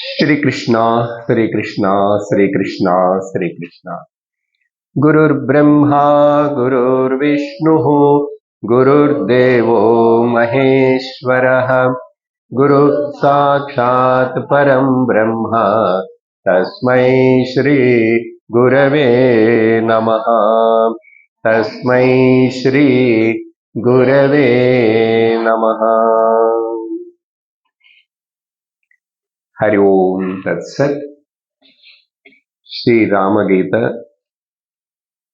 श्री कृष्णा श्री कृष्णा श्री कृष्णा श्री कृष्णा। गुरुर्ब्रह्मा गुरुर्विष्णुः गुरुर्देवो महेश्वरः गुरुः साक्षात् परं ब्रह्म तस्मै श्री गुरवे नमः। तस्मै श्री गुरवे नमः। हरि ओम तत्सत्। श्री रामगीता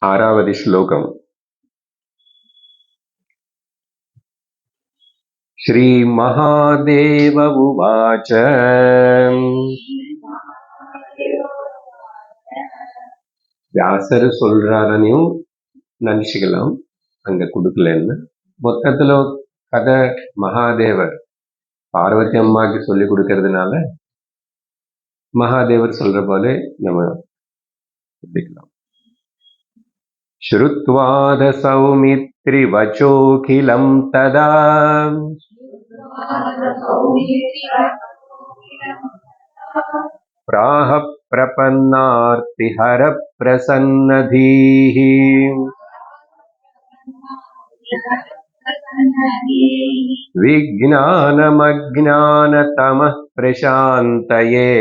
आरावदि श्लोकम्। श्री महादेव उवाच व्यासर சொல்றாரனையும் நினைச்சுக்கலாம், அங்க கொடுக்கலன்னு. மொத்தத்துல கதை மகாதேவர் பார்வதி அம்மாக்கு சொல்லி கொடுக்கறதுனால மகாதேவர் சொல்ற போல நம்ம சொல்லிக்கலாம். श्रुत्वाद सौमित्रि वचोखिलं तदा प्राह प्रपन्नार्तिहर प्रसन्नधीः विज्ञानमज्ञानतमः प्रशान्तये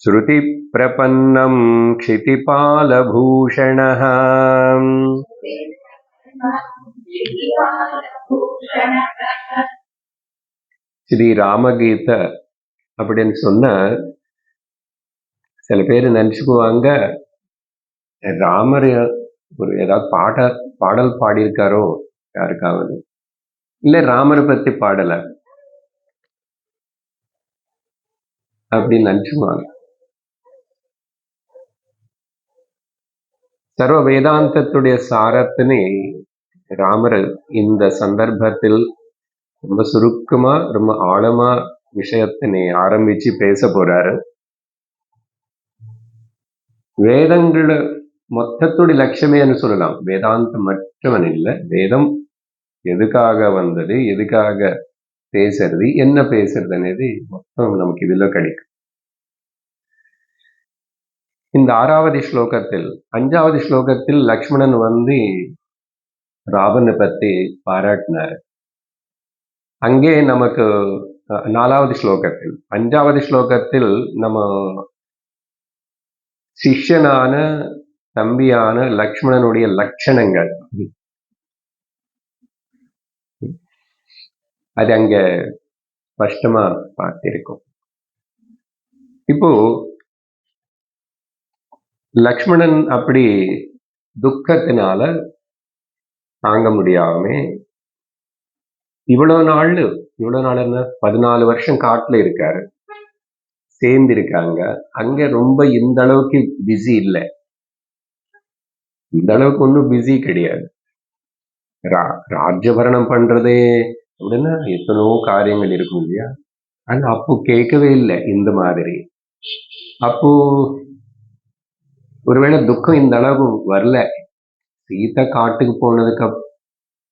श्रुति प्रपन्नं क्षितिपालभूषणः ஸ்ரீ ராமகீதை அப்படின்னு சொன்ன சில பேர் நினைச்சுக்குவாங்க, ராமர் ஒரு ஏதாவது பாடல் பாடியிருக்காரோ யாருக்காவது, இல்ல ராமரை பத்தி பாடல அப்படின்னு நினைச்சுக்குவாங்க. சர்வ வேதாந்தத்துடைய சாரத்தினை ராமர் இந்த சந்தர்ப்பத்தில் ரொம்ப சுருக்கமா ரொம்ப ஆழமா விஷயத்தினை ஆரம்பிச்சு பேச போறாரு. வேதங்கள மொத்தத்துடைய லட்சியமேன்னு சொல்லலாம். வேதாந்தம் மற்றவன் இல்லை, வேதம் எதுக்காக வந்தது, எதுக்காக பேசுறது, என்ன பேசுறது అనేది மொத்தம் நமக்கு இதுல கிடைக்கும். இந்த 6வது ஸ்லோகத்தில் 5வது ஸ்லோகத்தில் லக்ஷ்மணன் ராவனை பத்தி பாராட்டினார். அங்கே நமக்கு 4வது ஸ்லோகத்தில் 5வது ஸ்லோகத்தில் நம்ம சிஷ்யனான தம்பியான லக்ஷ்மணனுடைய லட்சணங்கள் அது அங்க ஸ்பஷ்டமா பார்த்திருக்கும். இப்போ லக்ஷ்மணன் அப்படி துக்கத்தினால தாங்க முடியாம இவ்வளவு நாள் என்ன 14 வருஷம் காட்டுல இருக்காரு, சேர்ந்து இருக்காங்க. அங்க ரொம்ப இந்த அளவுக்கு பிஸி இல்லை, இந்த அளவுக்கு ஒன்றும் பிஸி கிடையாது. ராஜ்யபரணம் பண்றதே அப்படின்னா எத்தனோ காரியங்கள் இருக்கும் இல்லையா. ஆனா அப்போ கேட்கவே இல்லை இந்த மாதிரி. அப்போ ஒருவேளை துக்கம் இந்த அளவு வரல. சீதா காட்டுக்கு போனதுக்கு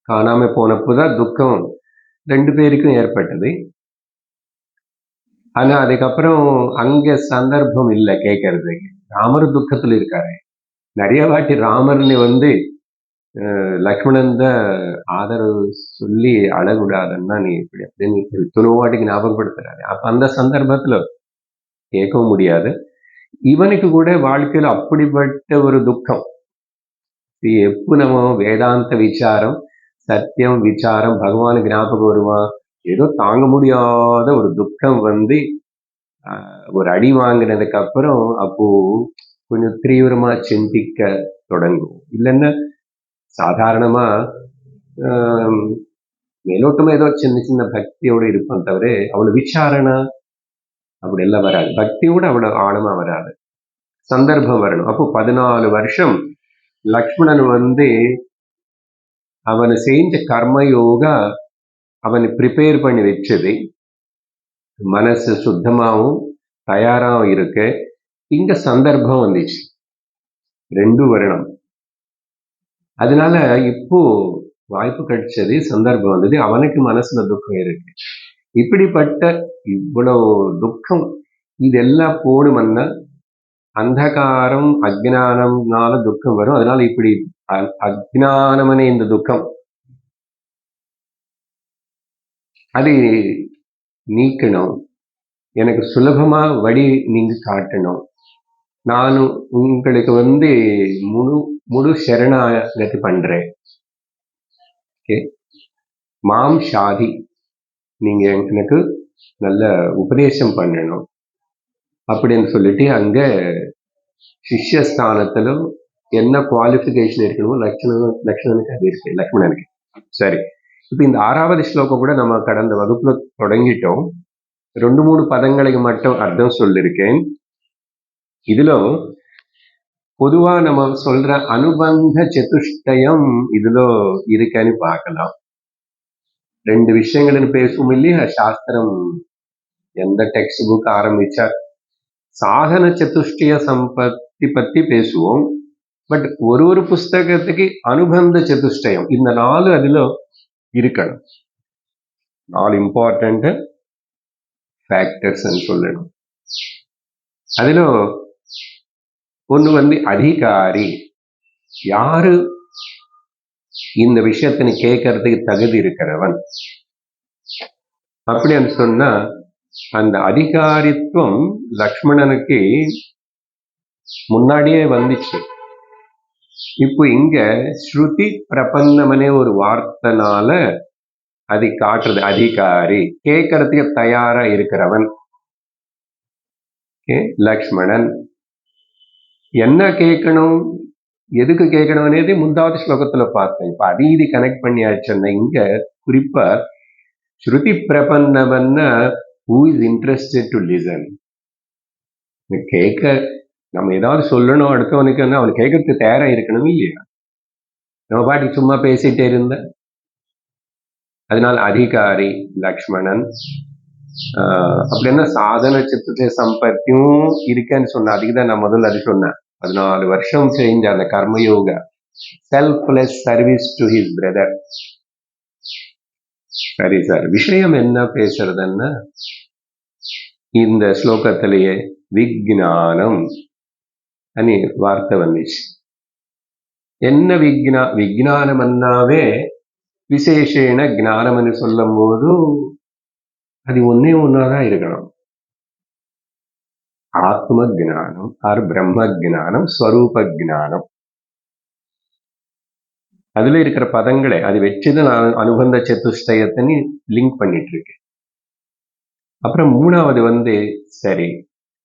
காணாம போனப்போதான் துக்கம் 2 பேருக்கும் ஏற்பட்டது. ஆனா அதுக்கப்புறம் அங்க சந்தர்ப்பம் இல்லை கேட்கறதுக்கு. ராமர் துக்கத்துல இருக்காரு. நிறைய வாட்டி ராமர்னு லக்ஷ்மணன் தான் ஆதரவு சொல்லி அழகுடாதன்னா நீ இப்படி அப்படின்னு துணுவாட்டிக்கு ஞாபகப்படுத்துறாரு. அப்ப அந்த சந்தர்ப்பத்துல கேட்கவும் முடியாது. இவனுக்கு கூட வாழ்க்கையில அப்படிப்பட்ட ஒரு துக்கம். எப்போ நம்ம வேதாந்த விசாரம், சத்தியம் விசாரம், பகவானுக்கு ஞாபகம் வருவான். ஏதோ தாங்க முடியாத ஒரு துக்கம் ஒரு அடி வாங்கினதுக்கு அப்புறம் அப்போ கொஞ்சம் தீவிரமா சிந்திக்க தொடங்கும். இல்லைன்னா சாதாரணமா மேலோட்டமா ஏதோ சின்ன சின்ன பக்தியோட இருப்பான் தவிர அவ்வளவு விசாரணா அப்படி எல்லாம் வராது. பக்தியோட அவ்வளவு ஆழமா வராது. சந்தர்ப்பம் வரணும். அப்போ 14 வருஷம் லக்ஷ்மணன் அவனை செஞ்ச கர்மயோகா அவனை ப்ரிப்பேர் பண்ணி வச்சது. மனசு சுத்தமாகவும் தயாராகவும் இருக்க இங்க சந்தர்ப்பம் வந்துச்சு. 2 வருடம். அதனால இப்போ வாய்ப்பு கிடைச்சது, சந்தர்ப்பம் வந்தது, அவனுக்கு மனசுல துக்கம் இருக்கு. இப்படிப்பட்ட இவ்வளவு துக்கம் இதெல்லாம் போடுமன்னா அந்தகாரம் அஜ்ஞானம்னால துக்கம் வரும். அதனால இப்படி அஜ்ஞானமனே இந்த துக்கம் அது நீக்கணும், எனக்கு சுலபமா வழி நீங்க காட்டணும், நானும் உங்களுக்கு முழு சரணாகதி பண்றேன், மாம் ஷாதி, நீங்க எனக்கு நல்ல உபதேசம் பண்ணணும் அப்படின்னு சொல்லிட்டு அங்க சிஷ்யஸ்தானத்திலும் என்ன குவாலிஃபிகேஷன் இருக்கணுமோ லக்ஷ்மணனுக்கு அது இருக்கு, லக்ஷ்மணனுக்கு. சரி, இப்ப இந்த 6வது ஸ்லோகம் கூட நம்ம கடந்த வகுப்புல தொடங்கிட்டோம். 2-3 பதங்களுக்கு மட்டும் அர்த்தம் சொல்லிருக்கேன். இதுல பொதுவா நம்ம சொல்ற அனுபந்த சதுஷ்டயம் இதுல இருக்கன்னு பார்க்கலாம். 2 விஷயங்கள்னு பேசுவோம் இல்லையா? சாஸ்திரம் எந்த டெக்ஸ்ட் புக் ஆரம்பிச்சா சாதன சதுஷ்டய சம்பத்தி பத்தி பேசுவோம். பட் ஒரு புஸ்தகத்துக்கு அனுபந்த சதுஷ்டயம் இந்த 4 அதுல இருக்கணும். 4 இம்பார்ட்டன்ட் ஃபேக்டர்ஸ் சொல்லணும். அதுல ஒண்ணு அதிகாரி, யாரு இந்த விஷயத்தினை கேட்கறதுக்கு தகுதி இருக்கிறவன் அப்படின்னு சொன்னா அந்த அதிகாரித்துவம் லக்ஷ்மணனுக்கு முன்னாடியே வந்துச்சு. இப்போ இங்க ஸ்ருதி பிரபன்னமனே ஒரு வார்த்தைனால அது காட்டுறது. அதிகாரி கேட்கறதுக்கு தயாரா இருக்கிறவன் லக்ஷ்மணன். என்ன கேட்கணும், எதுக்கு கேட்கணும் అనేది முந்தாவது ஸ்லோகத்துல பார்த்தேன். இப்ப இது கனெக்ட் பண்ணியாச்சுன்னா இங்க குறிப்பா ஸ்ருதி பிரபன்னவன்னா who is interested to listen. கேட்க நம்ம ஏதாவது சொல்லணும் அடுத்தவனுக்கு, அவன் கேட்கறதுக்கு தயாரா இருக்கணும் இல்லையா? நம்ம பாட்டுக்கு சும்மா பேசிட்டே இருந்த. அதனால அதிகாரி லக்ஷ்மணன். அப்படின்னா சாதன சித்த சம்பத்தியும் இருக்கேன்னு சொன்ன. அதுக்குதான் நான் முதல்ல அது சொன்னேன். 14 வருஷம் செஞ்ச அந்த karma yoga, selfless service to his brother. சரி சார், விஷயம் என்ன பேசுறதுன்னா இந்த ஸ்லோகத்திலேயே விஜ்ஞானம் అని வார்த்தை வந்துச்சு. என்ன விஜ்ஞானம்னாவே விசேஷேன ஞானம்னு சொல்லும் போது அது ஒன்னாதான் இருக்கணும். ஆத்ம ஜானம் ஆர் பிரம்ம ஜானம், ஸ்வரூப ஜானம். அதுல இருக்கிற பதங்களை அது வச்சுதான் நான் அனுபந்த சதுஷ்டயத்தின்னு லிங்க் பண்ணிட்டு இருக்கேன். அப்புறம் 3வது சரி,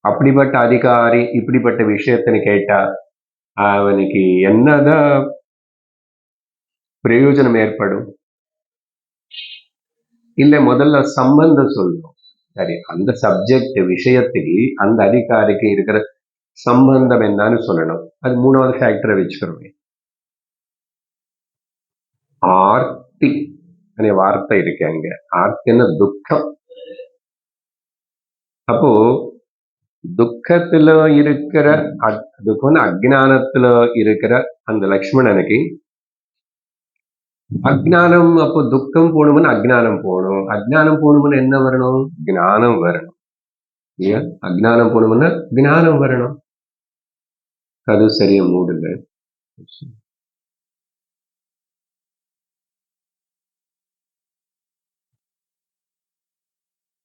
அப்படிப்பட்ட அதிகாரி இப்படிப்பட்ட விஷயத்தின்னு கேட்டா அவனுக்கு என்னதான் பிரயோஜனம் ஏற்படும்? இல்ல முதல்ல சம்பந்தம் சொல்லணும். சரி, அந்த சப்ஜெக்ட் விஷயத்துக்கு அந்த அதிகாரிக்கு இருக்கிற சம்பந்தம் என்னன்னு சொல்லணும். அது 3வது ஃபேக்டரை வச்சுக்கிறோம். ஆர்த்தி அనే வார்த்தை இருக்கு அங்க. ஆர்த்தின்னா துக்கம். அப்போ துக்கத்துல இருக்கிற துக்கம் அஜ்ஞானத்துல இருக்கிற அந்த லக்ஷ்மணனுக்கு அஜ்ஞானம், அப்போ துக்கம் போகணும்னு அஜ்ஞானம் போகணும். அஜ்ஞானம் போகணும்னு என்ன வரணும்? ஞானம் வரணும். இல்லையா? அஜ்ஞானம் போகணும்னா ஞானம் வரணும். அது சரியா மூடுங்க.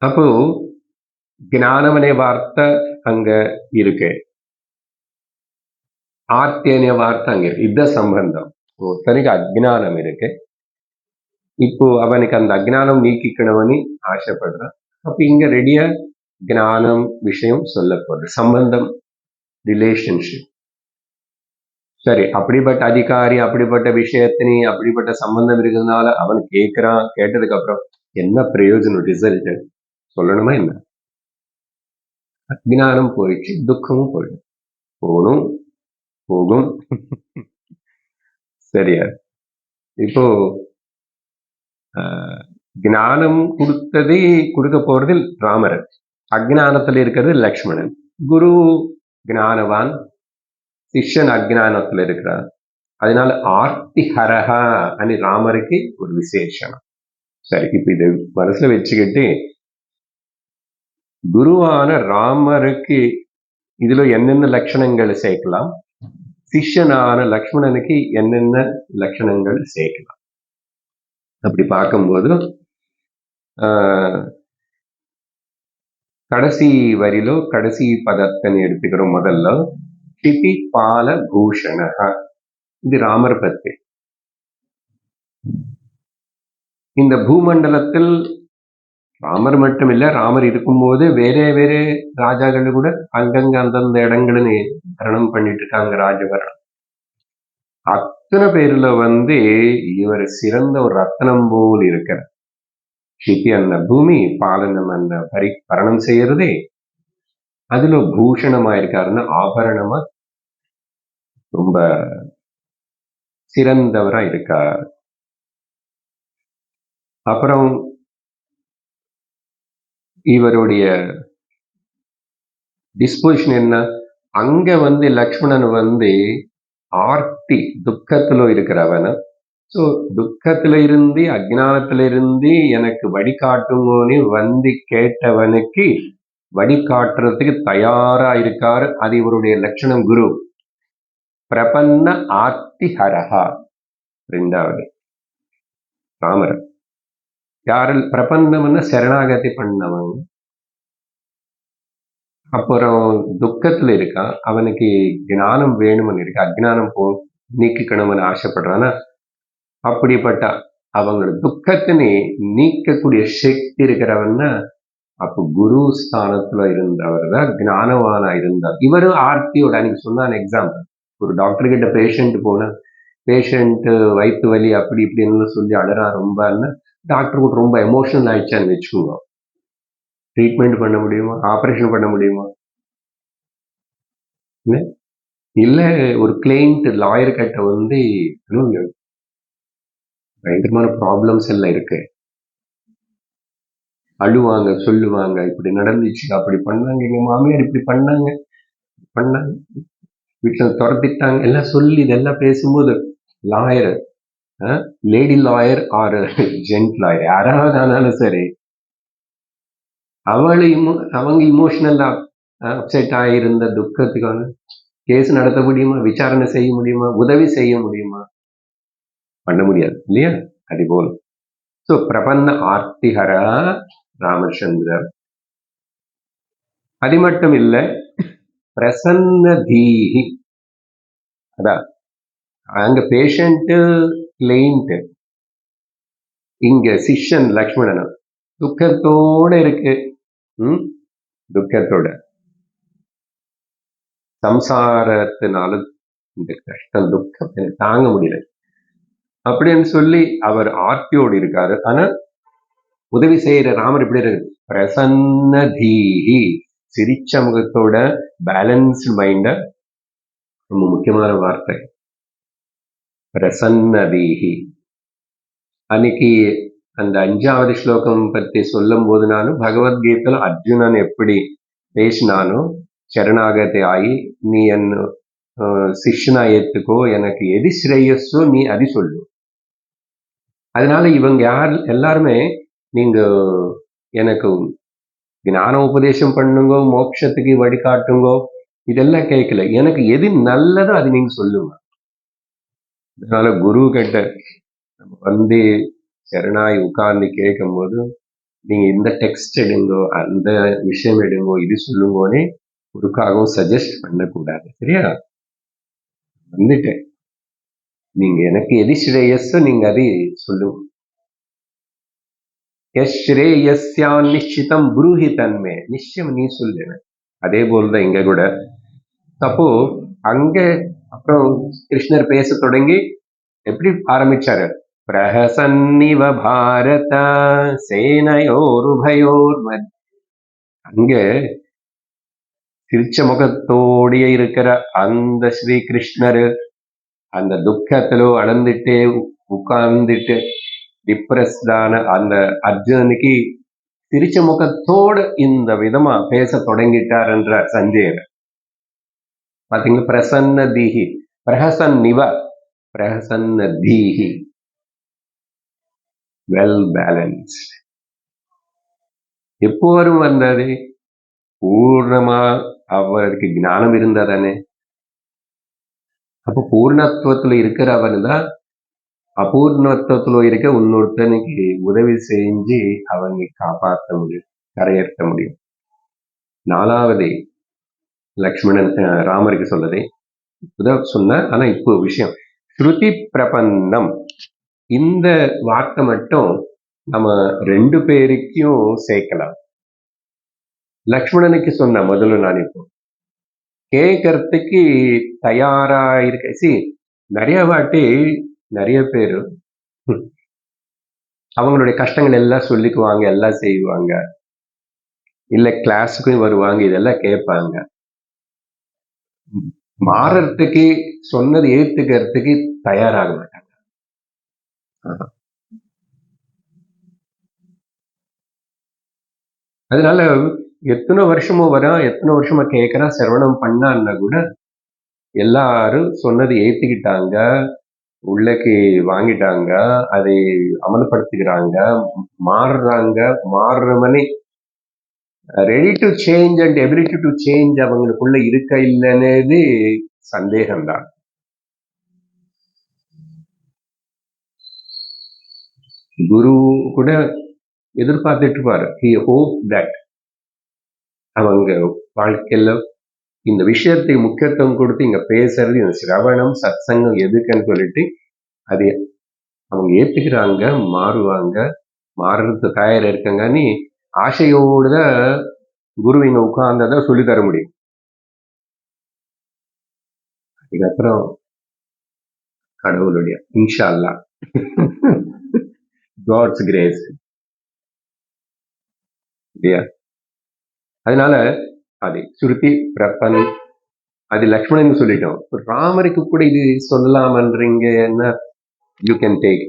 அப்போ ஞானம் அనే வார்த்தை அங்க இருக்கு, ஆர்த்தி அనే வார்த்தை அங்க இருக்கு. யுத்த சம்பந்தம். ஒருத்தனுக்கு அஜ்ஞானம் இருக்கு. இப்போ அவனுக்கு அந்த அஜ்ஞானம் நீக்கிக்கணும்னு ஆசைப்படுறான். அப்ப இங்க ரெடியா ஞானம் விஷயம் சொல்லப்படுது, சம்பந்தம், ரிலேஷன்ஷிப். சரி, அப்படிப்பட்ட அதிகாரி அப்படிப்பட்ட விஷயத்தினி அப்படிப்பட்ட சம்பந்தம் இருக்கிறதுனால அவன் கேட்கிறான். கேட்டதுக்கு அப்புறம் என்ன பிரயோஜனம், ரிசல்ட் சொல்லணுமா என்ன? அஜ்ஞானம் போயிடுச்சு, துக்கமும் போகணும் போகும். சரியா? இப்போ ஞானம் கொடுக்க போறது ராமர், அஜ்ஞானத்துல இருக்கிறது லக்ஷ்மணன். குரு ஞானவான், சிஷ்யன் அஜ்ஞானத்துல இருக்கிறான். அதனால ஆர்த்திஹரஹா అని ராமருக்கு ஒரு விசேஷம். சரி, இப்ப இதை மனசுல வச்சுக்கிட்டு குருவான ராமருக்கு இதுல என்னென்ன லட்சணங்கள் சேர்க்கலாம், சிஷ்யனான லக்ஷ்மணனுக்கு என்னென்ன லட்சணங்கள் சேர்க்கலாம் அப்படி பார்க்கும்போது கடைசி வரிలో கடைசி பதத்தனை எடுத்துக்கிறோம். முதல்ல க்ஷிதி பால பூஷண, இது ராமர் பத்தி. இந்த பூமண்டலத்தில் ராமர் மட்டும் இல்ல, ராமர் இருக்கும்போது வேற வேற ராஜாக்கள் கூட அங்கங்க அந்தந்த இடங்களை கரணம் பண்ணிட்டு இருக்காங்க, ராஜபரணம். அத்தனை பேர்ல இவர் சிறந்த ஒரு ரத்னம் போல் இருக்கிறார். க்ஷிதி அன்ன பூமி, பாலனம் அன்ன பரணம் செய்யறதே, அதுல பூஷணமா இருக்காருன்னா ஆபரணமா ரொம்ப சிறந்தவரா இருக்கார். அப்புறம் இவருடைய டிஸ்போசிஷன் என்ன, அங்க லக்ஷ்மணன் ஆர்த்தி துக்கத்துல இருக்கிறவன. ஸோ துக்கத்துல இருந்து அஜ்ஞானத்துல இருந்து எனக்கு வழிகாட்டுங்கன்னு கேட்டவனுக்கு வழிகாட்டுறதுக்கு தயாரா இருக்காரு. அது இவருடைய லட்சணம். குரு பிரபன்ன ஆர்த்தி ஹரஹா. ரெண்டாவது ராமர் யாரு பிரபன்னம்னா சரணாகதி பண்ணவன். அப்புறம் துக்கத்துல இருக்கான், அவனுக்கு ஞானம் வேணும்னு இருக்கு, அஜ்ஞானம் நீக்கிக்கணும்னு ஆசைப்படுறான்னா, அப்படிப்பட்ட அவங்களோட துக்கத்தினை நீக்கக்கூடிய சக்தி இருக்கிறவன்னா அப்போ குரு ஸ்தானத்துல இருந்தவர் தான் ஞானவானா இருந்தார். இவரும் ஆர்த்தியோட அன்னைக்கு சொன்னான் எக்ஸாம்பிள். ஒரு டாக்டர் கிட்ட பேஷண்ட் போனா, பேஷண்ட் வயிற்று வலி அப்படி இப்படின்னு சொல்லி அழறா ரொம்பன்னு, டாக்டர் கூட ரொம்ப எமோஷனல் ஆயிடுச்சான்னு வச்சுக்கோங்க, ட்ரீட்மெண்ட் பண்ண முடியுமா, ஆப்ரேஷன் பண்ண முடியுமா? இல்ல ஒரு கிளைண்ட் லாயர் கிட்ட பயங்கரமான ப்ராப்ளம்ஸ் எல்லாம் இருக்கு, அழுவாங்க, சொல்லுவாங்க, இப்படி நடந்துச்சு, அப்படி பண்ணாங்க, எங்க மாமியார் இப்படி பண்ணாங்க, வீட்டுல துரத்திட்டாங்க எல்லாம் சொல்லி இதெல்லாம் பேசும்போது lawyer, lady lawyer R ஜென்ட் lawyer யாராவது ஆனாலும் சரி, அவங்க இமோஷனல் அப்செட் ஆகியிருந்த துக்கத்துக்கான கேஸ் நடத்த முடியுமா, விசாரணை செய்ய முடியுமா, உதவி செய்ய முடியுமா? பண்ண முடியாது இல்லையா? அதுபோல் ஸோ பிரபன்ன ஆர்த்திஹரா ராமச்சந்திரர். அது மட்டும் இல்லை, பிரசன்ன தீஹி. அதான் அங்க பேஷண்ட் கிளைண்ட், இங்க சிஷ்யன் லக்ஷ்மணன் துக்கத்தோட இருக்கு. துக்கத்தோட சம்சாரத்தினால இந்த கஷ்டம் துக்கம் தாங்க முடியல அப்படின்னு சொல்லி அவர் ஆர்த்தியோடு இருக்காரு. ஆனா உதவி செய்யற ராமர் இப்படி இருக்கு, பிரசன்ன தீஹி, சிரிச்ச முகத்தோட, பேலன்ஸ்டு மைண்ட. ரொம்ப முக்கியமான வார்த்தை பிரசன்ன தீஹி. அன்னைக்கு அந்த 5வது ஸ்லோகம் பத்தி சொல்லும் போது நானும் பகவத்கீதையில அர்ஜுனன் எப்படி பேசினானோ, சரணாகதி ஆகி நீ என்ன சிஷ்யனா ஏத்துக்கோ, எனக்கு எது ஸ்ரேயஸோ நீ அது சொல்லு. அதனால இவங்க எல்லாருமே நீங்க எனக்கு ஞான உபதேசம் பண்ணுங்க, மோட்சத்துக்கு வழிகாட்டுங்கோ, இதெல்லாம் கேட்கல, எனக்கு எது நல்லதோ அது நீங்க சொல்லுங்க. அதனால குரு கிட்ட நம்ம சரணாய் உட்கார்ந்து கேட்கும் போது, நீங்க இந்த டெக்ஸ்ட் எடுங்கோ, அந்த விஷயம் எடுங்கோ, இது சொல்லுங்கோனே குருக்காகவும் சஜஸ்ட் பண்ணக்கூடாது. சரியா? நீங்க எனக்கு எது ஸ்ரேயஸோ நீங்க அதை சொல்லுங்க. ஸ்ரேயஸ்யான் நிச்சிதம் புரூஹி தன்மே, நிச்சயம் நீ சொல்லு. அதே போல்தான் இங்க கூட. அப்போ அங்க அப்புறம் கிருஷ்ணர் பேச தொடங்கி எப்படி ஆரம்பிச்சாரு, பிரஹசன்னிவ பாரத சேனையோருபயோர் மத். அங்க சிரிச்ச முகத்தோடைய இருக்கிற அந்த ஸ்ரீ கிருஷ்ணர் அந்த துக்கத்திலோ அடர்ந்துட்டே உட்கார்ந்துட்டு டிப்ரெஸ்டான அந்த அர்ஜுனனுக்கு சிரிச்ச முகத்தோடு இந்த விதமா பேச தொடங்கிட்டார் என்ற சஞ்சயர். பாத்தீங்களா? பிரசன்ன தீஹி, பிரஹசன் நிவ, பிரசன்ன தீஹி, வெல் பேலன்ஸ்ட். எப்போ வரும் வந்தது? பூர்ணமா அவருக்கு ஞானம் இருந்தா தானே. அப்போ பூர்ணத்துவத்துல இருக்கிறவன் தான் அபூர்ணத்துவத்துல இருக்க இன்னொருத்தனுக்கு உதவி செஞ்சு அவனை காப்பாற்ற முடியும், கரையேற்ற முடியும். 4வது லக்ஷ்மணன் ராமருக்கு சொல்லதே சொன்ன. ஆனா இப்போ விஷயம் ஸ்ருதி பிரபன்னம், இந்த வார்த்தை மட்டும் நம்ம 2 பேருக்கும் சேர்க்கலாம். லக்ஷ்மணனுக்கு சொன்ன முதல்ல நான் இப்போ கேட்கறதுக்கு தயாரா இருக்க. நிறைய வாட்டி நிறைய பேரு அவங்களுடைய கஷ்டங்கள் எல்லாம் சொல்லிக்குவாங்க, எல்லாம் செய்வாங்க, இல்ல கிளாஸுக்கும் வருவாங்க, இதெல்லாம் கேட்பாங்க. மாறறதுக்கு, சொன்னது ஏத்துக்கிறதுக்கு தயாராக மாட்டாங்க. அதனால எத்தனை வருஷமும் வரா, எத்தனை வருஷமா கேட்கறா, சிரவணம் பண்ணான்னா கூட எல்லாரும் சொன்னது ஏத்துக்கிட்டாங்க, உள்ளக்கு வாங்கிட்டாங்க, அதை அமல்படுத்திக்கிறாங்க, மாறுறாங்க. மாறுறவனே ready to change and ability to change அவங்களுக்குள்ள இருக்க இல்லைன்னு சந்தேகம்தான். குரு கூட எதிர்பார்த்துட்டு இருப்பாரு. He hope that அவங்க வாழ்க்கையில இந்த விஷயத்தை முக்கியத்துவம் கொடுத்து இங்க பேசுறது, இந்த சிரவணம் சத்சங்கம் எதுக்குன்னு சொல்லிட்டு அது அவங்க ஏத்துக்கிறாங்க, மாறுவாங்க, மாறுறது தயாரா இருக்காங்கன்னு ஆசையோடு தான் குரு இங்க உட்கார்ந்ததான் சொல்லி தர முடியும். அதுக்கப்புறம் கடவுளுடைய இன்ஷா அல்லாஹ் காட்ஸ் கிரேஸ் இல்லையா. அதனால அது சுருதி பிரபன், அது லக்ஷ்மணன் சொல்லிட்டோம். ராமருக்கு கூட இது சொல்லலாமன்றீங்க என்ன? You can take.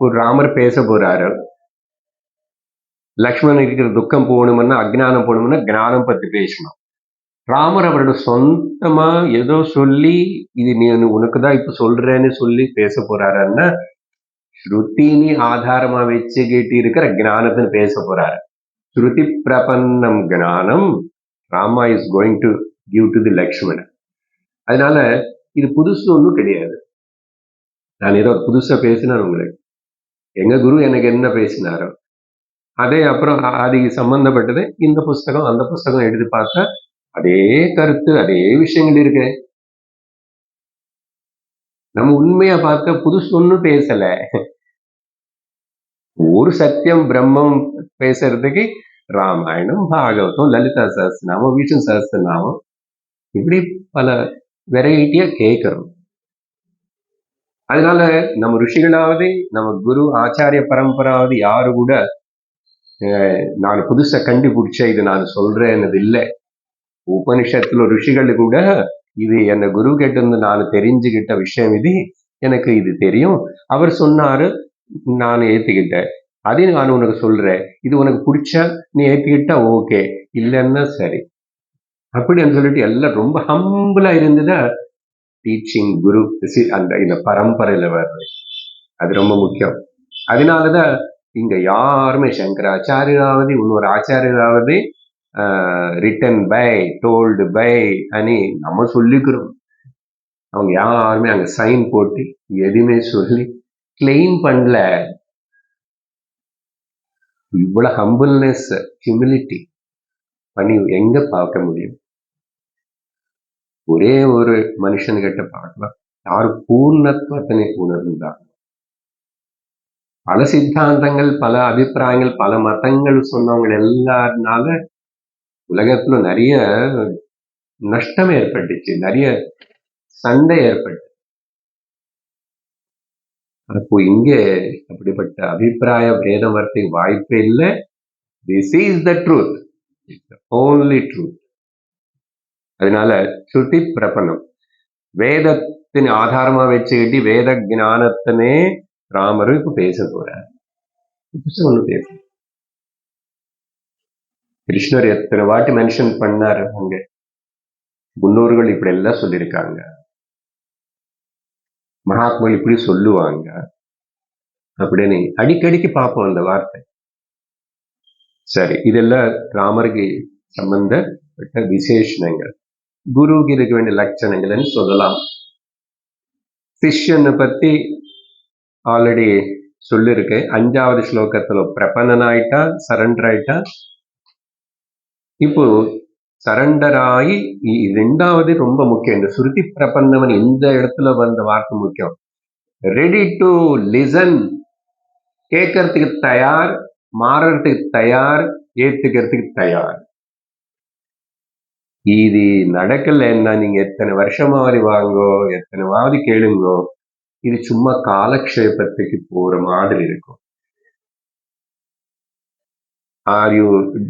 ஒரு ராமர் பேச போறாரு, லக்ஷ்மணன் இருக்கிற துக்கம் போகணும்னா, அஜ்ஞானம் போகணும்னா ஞானம் பத்தி பேசணும். ராமர் அவரோட சொந்தமா ஏதோ சொல்லி இது நீ உனக்குதான் இப்ப சொல்றேன்னு சொல்லி பேச போறாருன்னா ஸ்ருதினி ஆதாரமா வச்சுக்கிட்டு இருக்கிற ஞானத்தின்னு பேச போறாரு. ஸ்ருதி பிரபன்னம் ஞானம் Rama is going to give to the Lakshmanan. அதனால இது புதுசு ஒன்றும் கிடையாது. நான் ஏதோ புதுசா பேசினார் உங்களுக்கு. எங்க குரு எனக்கு என்ன பேசினாரோ அதே அப்புறம் அதுக்கு சம்பந்தப்பட்டது இந்த புஸ்தகம் அந்த புஸ்தகம் எடுத்து பார்த்தா அதே கருத்து, அதே விஷயங்கள் இருக்கு. நம்ம உண்மையா பார்க்க புதுசு ஒன்றும் பேசல. ஒரு சத்தியம் பிரம்மம் பேசுறதுக்கு ராமாயணம், பாகவதம், லலிதா சஹஸ்ரநாமம், விஷ்ணு சஹஸ்ரநாமம், இப்படி பல வெரைட்டியா கேட்கிறோம். அதனால நம்ம ரிஷிகளாவது, நம்ம குரு ஆச்சாரிய பரம்பராவது யாரு கூட நான் புதுசா கண்டுபிடிச்ச இது நான் சொல்றேன்னு இல்லை. உபனிஷத்துல ரிஷிகள் கூட இது என்ன குரு கிட்ட இருந்து நான் தெரிஞ்சுக்கிட்ட விஷயம், இது எனக்கு இது தெரியும், அவர் சொன்னாரு, நான் ஏத்துக்கிட்டேன், அதையும் நான் உனக்கு சொல்றேன், இது உனக்கு பிடிச்சா நீ ஏத்துக்கிட்டா ஓகே, இல்லைன்னா சரி, அப்படின்னு சொல்லிட்டு எல்லாம் ரொம்ப ஹம்பிளா இருந்ததா டீச்சிங் குரு அந்த இந்த பரம்பரையில வருது. அது ரொம்ப முக்கியம். அதனாலதான் இங்க யாருமே சங்கராச்சாரியாவது இன்னொரு ஆச்சாரியாவது ரிட்டன் பை, டோல்டு பை అని நம்ம சொல்லிக்கிறோம். அவங்க யாருமே அங்க சைன் போட்டு எதுவுமே சொல்லி கிளைம் பண்ணல. இவ்வளவு ஹம்பிள்னஸ், ஹியூமிலிட்டி பண்ணி எங்க பார்க்க முடியும்? ஒரே ஒரு மனுஷன்கிட்ட பார்க்கலாம், யாரு பூர்ணத்துவத்தினை உணர்ந்தார். பல சித்தாந்தங்கள், பல அபிப்பிராயங்கள், பல மதங்கள் சொன்னவங்க எல்லாருனால உலகத்துல நிறைய நஷ்டம் ஏற்பட்டுச்சு, நிறைய சண்டை ஏற்பட்டு. அப்போ இங்கே அப்படிப்பட்ட அபிப்பிராய பேதம் வரத்துக்கு வாய்ப்பே இல்லை. This is the truth, only truth. அதனால ஸ்ருதி பிரபனம், வேதத்தின் ஆதாரமா வச்சுக்கிட்டு வேத ஞானத்தினே ராமரும் இப்ப பேச போறார். ஒண்ணு பேச கிருஷ்ணர் எத்தனை வாட்டி மென்ஷன் பண்ணாரு, அங்க முன்னோர்கள் இப்படி எல்லாம் சொல்லியிருக்காங்க. மகாத்மாக்கள் இப்படி சொல்லுவாங்க அப்படின்னு அடிக்கடிக்கு பார்ப்போம் அந்த வார்த்தை. சரி, இதெல்லாம் ராமருக்கு சம்பந்தப்பட்ட விசேஷணங்கள். குருவுக்கு இருக்க வேண்டிய லட்சணங்கள்னு சொல்லலாம். சிஷ்யனை பத்தி ஆல்ரெடி சொல்லிருக்கேன். 5வது ஸ்லோகத்துல பிரபன்னன் ஆயிட்டா, சரண்டர் ஆயிட்டா. இப்போ சரண்டர் ஆகி 2வது ரொம்ப முக்கியம். இந்த சுருதி பிரபன்னவன் இந்த இடத்துல வந்த வார்த்தை முக்கியம். ரெடி டு லிசன், கேட்கறதுக்கு தயார், மாறறதுக்கு தயார், ஏத்துக்கிறதுக்கு தயார். இது நடக்கலைன்னா நீங்க எத்தனை வருஷமாவது வாங்கோ, எத்தனைவாவது கேளுங்கோ, இது சும்மா காலக்ஷேபத்துக்கு போற மாதிரி இருக்கும்.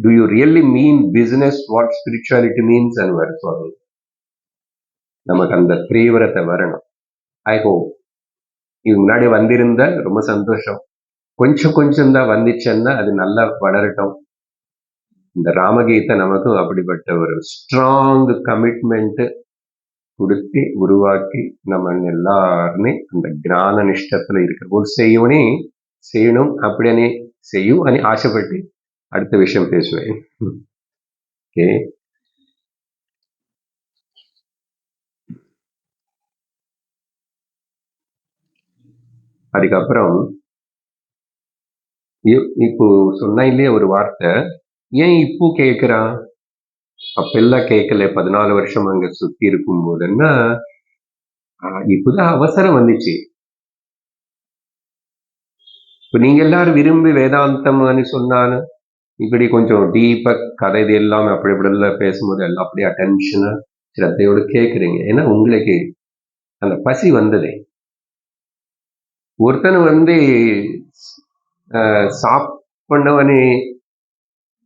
Do you really mean business what spirituality means? And வருவாங்க. நமக்கு அந்த தீவிரத்தை வரணும். ஐ ஹோப் இது முன்னாடி வந்திருந்த ரொம்ப சந்தோஷம். கொஞ்சம் கொஞ்சம் தான் வந்துச்சுன்னா அது நல்லா வளரட்டும். இந்த ராமகீதை நமக்கு அப்படிப்பட்ட ஒரு ஸ்ட்ராங் கமிட்மெண்ட் கொடுத்து உருவாக்கி நம்ம எல்லாருமே அந்த ஞான நிஷ்டத்துல இருக்கிற போது செய்யணும் அப்படின்னு செய்யும் అని ஆசைப்பட்டு அடுத்த விஷயம் பேசுவேன். ஓகே, அதுக்கப்புறம் இப்போ சொன்ன இல்லையே ஒரு வார்த்தை, ஏன் இப்போ கேட்கிறான், அப்பெல்லாம் கேட்கல 14 வருஷம் அங்க சுத்தி இருக்கும் போதுன்னா இப்பதான் அவசரம் வந்துச்சு. இப்ப நீங்க எல்லாரும் விரும்பி வேதாந்தம்னு சொன்னாலும் இப்படி கொஞ்சம் டீப்பா கதை இது எல்லாமே அப்படி இப்படிலாம் பேசும்போது எல்லாம் அப்படியே அட்டென்ஷனா சிரத்தையோடு கேட்குறீங்க. ஏன்னா உங்களுக்கு அந்த பசி வந்ததே. ஒருத்தன் சாப்பிடவனே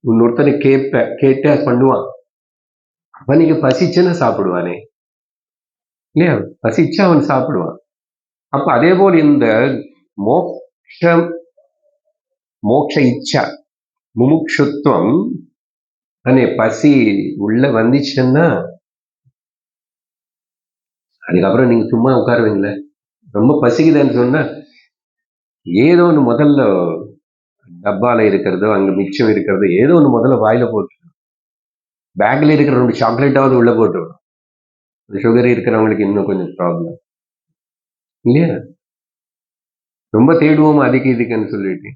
இன்னொருத்தனை கேட்டு பண்ணுவான். அவனுக்கு பசிச்சுன்னா சாப்பிடுவானே இல்லையா? பசிச்சா அவன் சாப்பிடுவான். அப்ப அதே போல் இந்த மோட்ச இச்சா முமுட்சுத்துவம் அనే பசி உள்ள வந்துச்சுன்னா அதுக்கப்புறம் நீங்க சும்மா உட்காருவீங்களே. ரொம்ப பசிக்குதுன்னு சொன்னா ஏதோ ஒன்று முதல்ல டப்பால இருக்கிறதோ அங்க மிச்சம் இருக்கிறதோ ஏதோ ஒன்று முதல்ல வாயில போட்டு, பேக்ல இருக்கிற 2 சாக்லேட்டாவது உள்ள போட்டுரும். சுகர் இருக்கிறவங்களுக்கு இன்னும் கொஞ்சம் ப்ராப்ளம் இல்லையா? ரொம்ப தேடுவோம் அதுக்கு இதுக்குன்னு சொல்லிட்டு.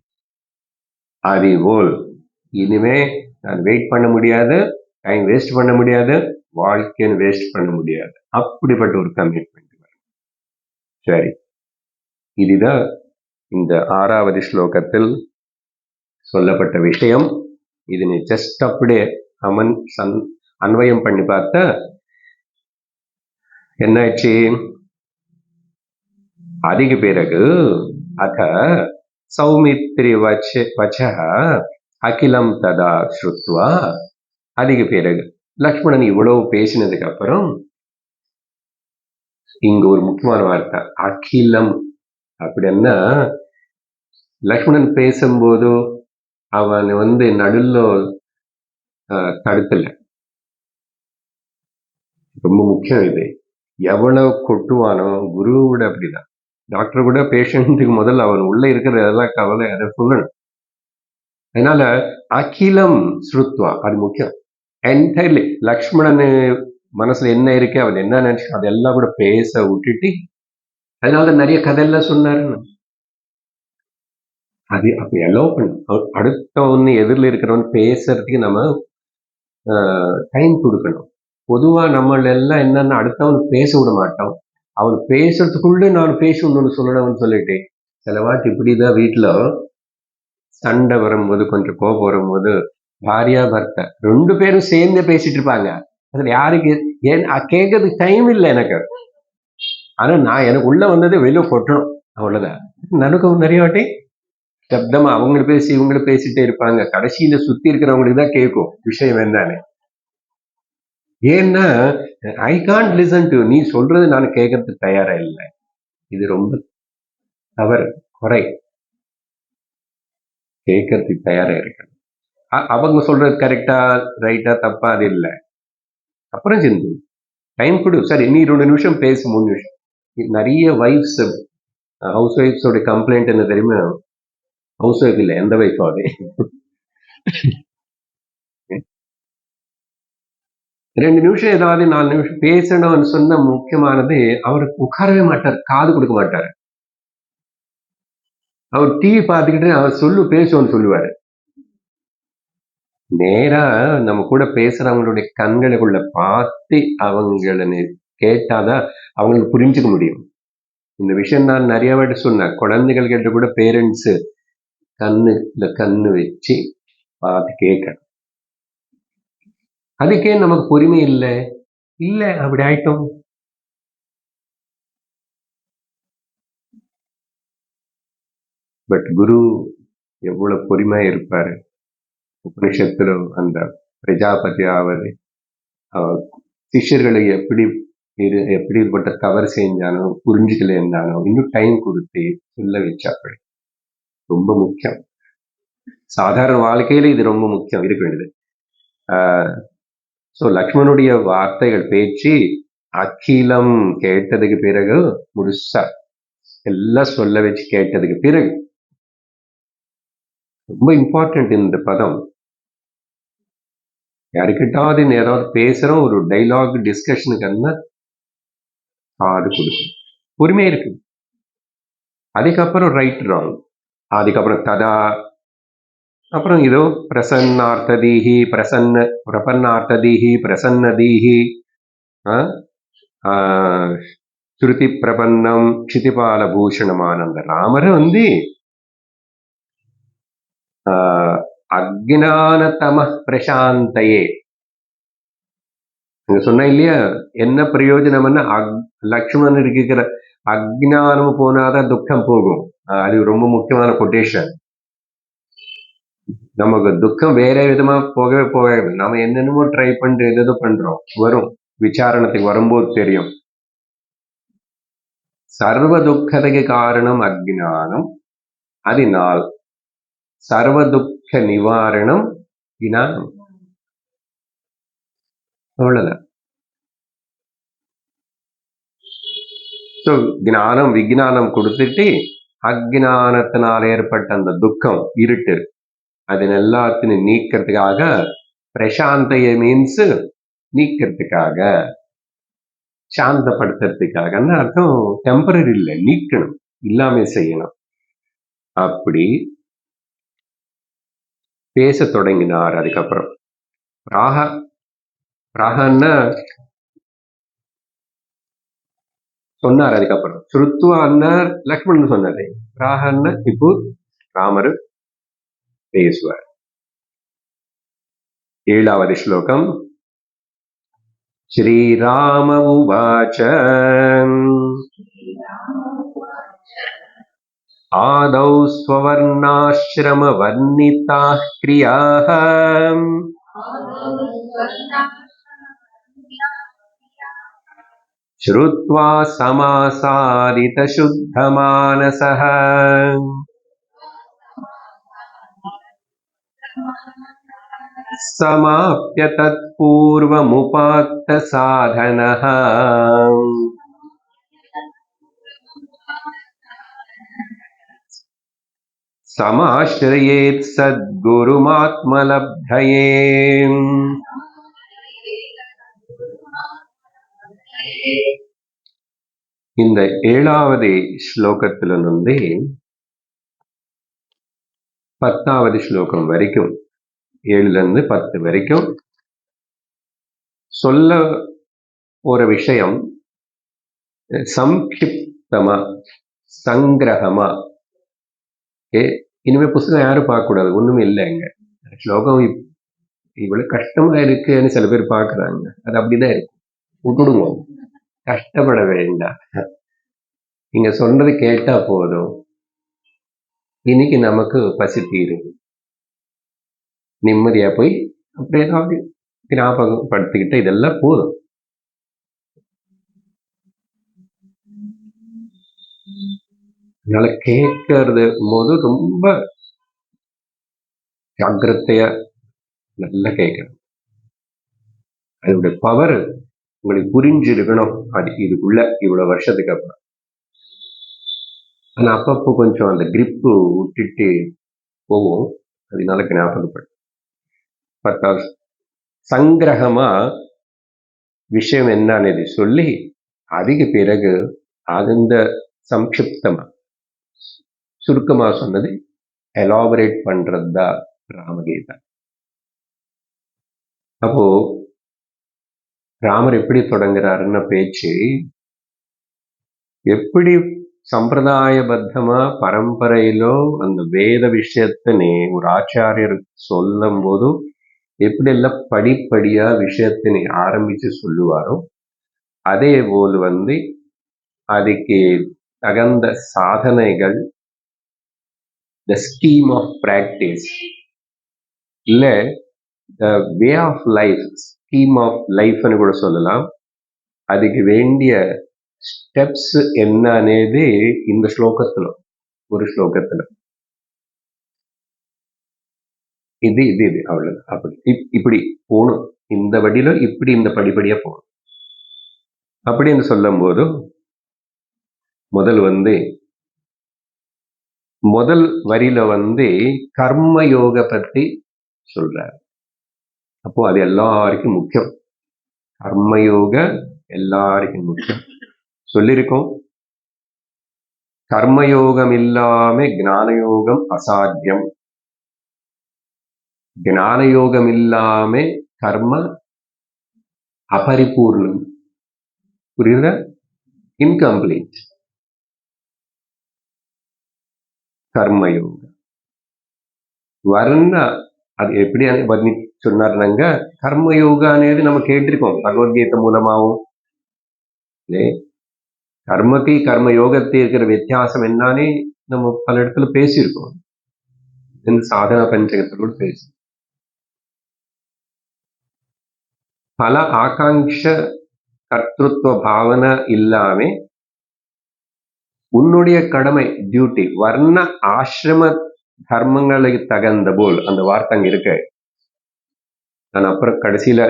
அதே போல் இனிமே நான் வெயிட் பண்ண முடியாது, டைம் வேஸ்ட் பண்ண முடியாது, வாழ்க்கைன்னு வேஸ்ட் பண்ண முடியாது. அப்படிப்பட்ட ஒரு கமிட்மெண்ட். சரி, இதுதான் இந்த 6வது ஸ்லோகத்தில் சொல்லப்பட்ட விஷயம். இதனை ஜஸ்ட் அப்படியே அன்வயம் பண்ணி பார்த்தா என்னாச்சு? அதுக்கு பிறகு அத சௌமித்ரி வச்ச அகிலம் ததா ஸ்ருத்வா, அதுக்கு பிறகு லக்ஷ்மணன் இவ்வளவு பேசினதுக்கு அப்புறம் இங்க ஒரு முக்கியமான வார்த்தை அகிலம். அப்படின்னா லக்ஷ்மணன் பேசும்போது அவன் நடுல தடுக்கல. ரொம்ப முக்கியம் இது. எவ்வளவு கொட்டுவானோ குருவோட அப்படிதான். டாக்டர் கூட பேஷண்ட்டுக்கு முதல்ல அவன் உள்ள இருக்கிற எல்லாம் கவலை அதை சொல்லணும். அதனால அகிலம் ஸ்ருத்வா அது முக்கியம். என்டையர்லி லக்ஷ்மணன் மனசுல என்ன இருக்கு, அவன் என்ன நினைச்சு அதெல்லாம் கூட பேச விட்டுட்டு, அதனால நிறைய கதையெல்லாம் சொன்னாருன்னு அது அப்ப எலோவ் பண்ணும். அடுத்தவன் எதிரில் இருக்கிறவன் பேசுறதுக்கு நம்ம டைம் கொடுக்கணும். பொதுவா நம்ம எல்லாம் என்னன்னா அடுத்தவன் பேச விட மாட்டோம். அவன் பேசுறதுக்குள்ள நான் பேசணும்னு சொல்லணும்னு சொல்லிட்டு சில வாட்டி இப்படிதான் வீட்டுல சண்டை வரும்போது கொஞ்சம் கோபம் வரும்போது பாரியா பர்த்தா 2 பேரும் சேர்ந்து பேசிட்டு இருப்பாங்க. அதுல யாருக்கு ஏன் கேட்கறதுக்கு டைம் இல்லை எனக்கு. ஆனா நான் எனக்கு உள்ள வந்தது வெளியே கொட்டணும், அவ்வளவுதான். நடுக்கம் நிறைய வாட்டி சப்தமா அவங்க பேசி இவங்க பேசிட்டே இருப்பாங்க. கடைசியில சுத்தி இருக்கிறவங்களுக்கு தான் கேட்கும் விஷயம் என்னன்னு. ஏன்னா ஐ கான்ட் லிசன் டு, நீ சொல்றது நான் கேட்கறதுக்கு தயாரா இல்லை. இது ரொம்ப தவறு, குறை. கேட்கறதுக்கு தயாரா இருக்கணும். அவங்க சொல்றது கரெக்டா ரைட்டா தப்பா அது இல்லை. அப்புறம் சிந்து டைம் கொடு. சரி, நீ 2 நிமிஷம் பேசு, 3 நிமிஷம். நிறைய வைஃப்ஸ், ஹவுஸ் ஒய்ஃப்ஸோட கம்ப்ளைண்ட் என்ன தெரியுமா? ஹவுஸ் ஒய்ஃப் இல்லை, எந்த வைஃப் அது 2 நிமிஷம் ஏதாவது 4 நிமிஷம் பேசணும்னு சொன்ன முக்கியமானது, அவர் உட்காரவே மாட்டார், காது கொடுக்க மாட்டார். அவர் டிவி பார்த்துக்கிட்டு அவர் பேசுவோன்னு சொல்லுவாரு. நேரா நம்ம கூட பேசுறவங்களுடைய கண்களுக்குள்ள பார்த்து அவங்கள கேட்டாதான் அவங்களுக்கு புரிஞ்சுக்க முடியும். இந்த விஷயம் நான் நிறைய வாட்டி சொன்னேன். குழந்தைகள் கிட்ட கூட பேரண்ட்ஸ் கண்ணு வச்சு பார்த்து கேட்கணும். அதுக்கே நமக்கு பொறுமை இல்லை. அப்படி ஆயிட்டோம். பட் குரு எவ்வளவு பொறுமையா இருப்பாரு. உபனிஷத்துல அந்த பிரஜாபதி ஆவது சிஷ்யர்களை எப்படிப்பட்ட தவறு செஞ்சானோ, புரிஞ்சுக்கல இருந்தானோ, இன்னும் டைம் கொடுத்து சொல்ல வச்சாப்படி. ரொம்ப முக்கியம். சாதாரண வாழ்க்கையில இது ரொம்ப முக்கியம் இருக்க வேண்டியது. ஸோ லக்ஷ்மணுடைய வார்த்தைகள் பேச்சு அகிலம் கேட்டதுக்கு பிறகு முழுசா எல்லாம் சொல்ல வச்சு கேட்டதுக்கு பிறகு ரொம்ப இம்பார்ட்டன்ட் இந்த பதம். யாருக்கிட்டாவது ஏதாவது பேசுறோம், ஒரு டைலாக் டிஸ்கஷனுக்கு காது கொடுக்கும், பொறுமையா இருக்கு. அதுக்கப்புறம் ரைட் ராங், அதுக்கப்புறம் ததா, அப்புறம் இதோ பிரசன்னார்த்ததீஹி பிரபன்னார்த்ததீஹி பிரசன்னதீஹி ஸ்ருதி பிரபன்னம் க்ஷிதிபால பூஷணமானந்த ராமர் அக்ஞானதம பிரசாந்தையே சொன்ன இல்லையா? என்ன பிரயோஜனம்னா லக்ஷ்மணன் இருக்கிற அக்ஞானம் போனாதான் துக்கம் போகும். அது ரொம்ப முக்கியமான கொட்டேஷன். நமக்கு துக்கம் வேற விதமா போகவே நம்ம என்னென்னமோ ட்ரை பண்ணிட்டு எதோ பண்றோம், வரும் விசாரணத்துக்கு வரும்போது தெரியும். சர்வ துக்கத்துக்கு காரணம் அக்ஞானம். அதனால் சர்வ துக்க நிவாரணம் ஞானம். அவ்வளவுதான். ஞானம் விஞ்ஞானம் கொடுத்துட்டு அக்ஞானத்தினால் ஏற்பட்ட அந்த துக்கம் இருட்டு அதன் எல்லாத்தையும் நீக்கிறதுக்காக பிரசாந்தைய மீன்ஸ் நீக்கிறதுக்காக, சாந்தப்படுத்துறதுக்காக அர்த்தம். டெம்பரரி இல்லை, நீக்கணும், இல்லாம செய்யணும். அப்படி பேச தொடங்கினார். அதுக்கப்புறம் ராகன்னா சொன்னார். அதுக்கப்புறம் ஸ்ருத்வா அன்னார் லக்ஷ்மணன் சொன்னது. ராகன்னா இப்போ ராமர் பேசுவார். 7வது ஸ்லோகம். ஸ்ரீராம உவாச்ச ஆதௌ ஸ்வவர்ணாஶ்ரம வர்ணிதாः க்ரியாः ஸ்ருத்வா சமாசாரித சுத்தமானசः சமாப்ய தத்பூர்வமுபாத்த சாதனः சமாஶ்ரயேத் சத்குருமாத்மலப்தயே. இந்த 7வது ஸ்லோகத்திலிருந்து 10வது ஸ்லோகம் வரைக்கும், 7லிருந்து 10 வரைக்கும் சொல்ல ஒரு விஷயம் சம்க்ஷிப்தமா, சங்கிரகமா. இனிமே புத்தகம் யாரும் பார்க்க கூடாது, ஒண்ணுமே இல்லைங்க. ஸ்லோகம் இவ்வளவு கஷ்டமா இருக்குன்னு சில பேர் பாக்குறாங்க. அது அப்படிதான் இருக்கு, விட்டுடுங்க, கஷ்டப்பட வேண்டாம். நீங்க சொன்னது கேட்டா போதும். இன்னைக்கு நமக்கு பசி தீருது, நிம்மதியா போய் அப்படி ஏதாவது ஞாபகப்படுத்திக்கிட்ட இதெல்லாம் போதும். அதனால கேட்கறது போது ரொம்ப ஜாக்கிரதையா நல்லா கேட்கணும். அதோட பவர் உங்களுக்கு புரிஞ்சிருக்கணும். அது இதுக்குள்ள இவ்வளவு வருஷத்துக்கு அப்புறம் ஆனா அப்பப்போ கொஞ்சம் அந்த கிரிப்பு விட்டுட்டு போவோம். அதனால ஞாபகப்படும். பத்தாவது సంగ్రహమా விஷயம் என்ன అనేది சொல்லி அதுக்கு பிறகு அந்த சம்க்ஷிப்தமா சுருக்கமா சொன்னது எலாபரேட் பண்றது தான் ராமகீதா. அப்போ ராமர் எப்படி தொடங்குறாருன்னு பேச்சு எப்படி சம்பிரதாயபத்தமா பரம்பரையிலோ அந்த வேத விஷயத்தினே ஒரு ஆச்சாரியர் சொல்லும் போது எப்படி எல்லாம் படிப்படியா விஷயத்தினை ஆரம்பிச்சு சொல்லுவாரோ அதே போல் அதுக்கு தகுந்த சாதனைகள் த ஸ்கீம் ஆஃப் பிராக்டிஸ் இல்ல the way of life scheme of லைஃப்னு கூட சொல்லலாம். அதுக்கு வேண்டிய ஸ்டெப்ஸ் என்ன అనేది இந்த ஸ்லோகத்துல ஒரு ஸ்லோகத்துல இது இது இது அவ்வளவு அப்படி இப்படி போகணும். இந்த வழியில இப்படி இந்த படிப்படியா போகணும் அப்படின்னு சொல்லும் போது முதல் வரியில கர்ம யோக பத்தி சொல்றாரு. அப்போ அது எல்லாருக்கும் முக்கியம். கர்மயோக எல்லாருக்கும் முக்கியம். சொல்லியிருக்கோம், கர்மயோகம் இல்லாம ஞானயோகம் அசாத்தியம், ஞானயோகம் இல்லாம கர்ம அபரிபூர்ணம். புரியுதா? இன்கம்ப்ளீட். கர்மயோகம் வர்ண அது எப்படி வர்ணி சொன்னாருனாங்க, கர்மயோகா అనేది நம்ம கேட்டிருக்கோம் பகவத்கீதை மூலமாவும். கர்மக்கு கர்ம யோகத்தை இருக்கிற வித்தியாசம் என்னன்னு நம்ம பல இடத்துல பேசியிருக்கோம். இந்த சாதனா பஞ்சகத்தில் கூட பேசி பல ஆகாங்ஷ கர்த்திருவ பாவனை இல்லாம உன்னுடைய கடமை டியூட்டி வர்ண ஆசிரம தர்மங்களுக்கு தகுந்த போல் அந்த வார்த்தை அங்க இருக்கு. நான் அப்புறம் கடைசியில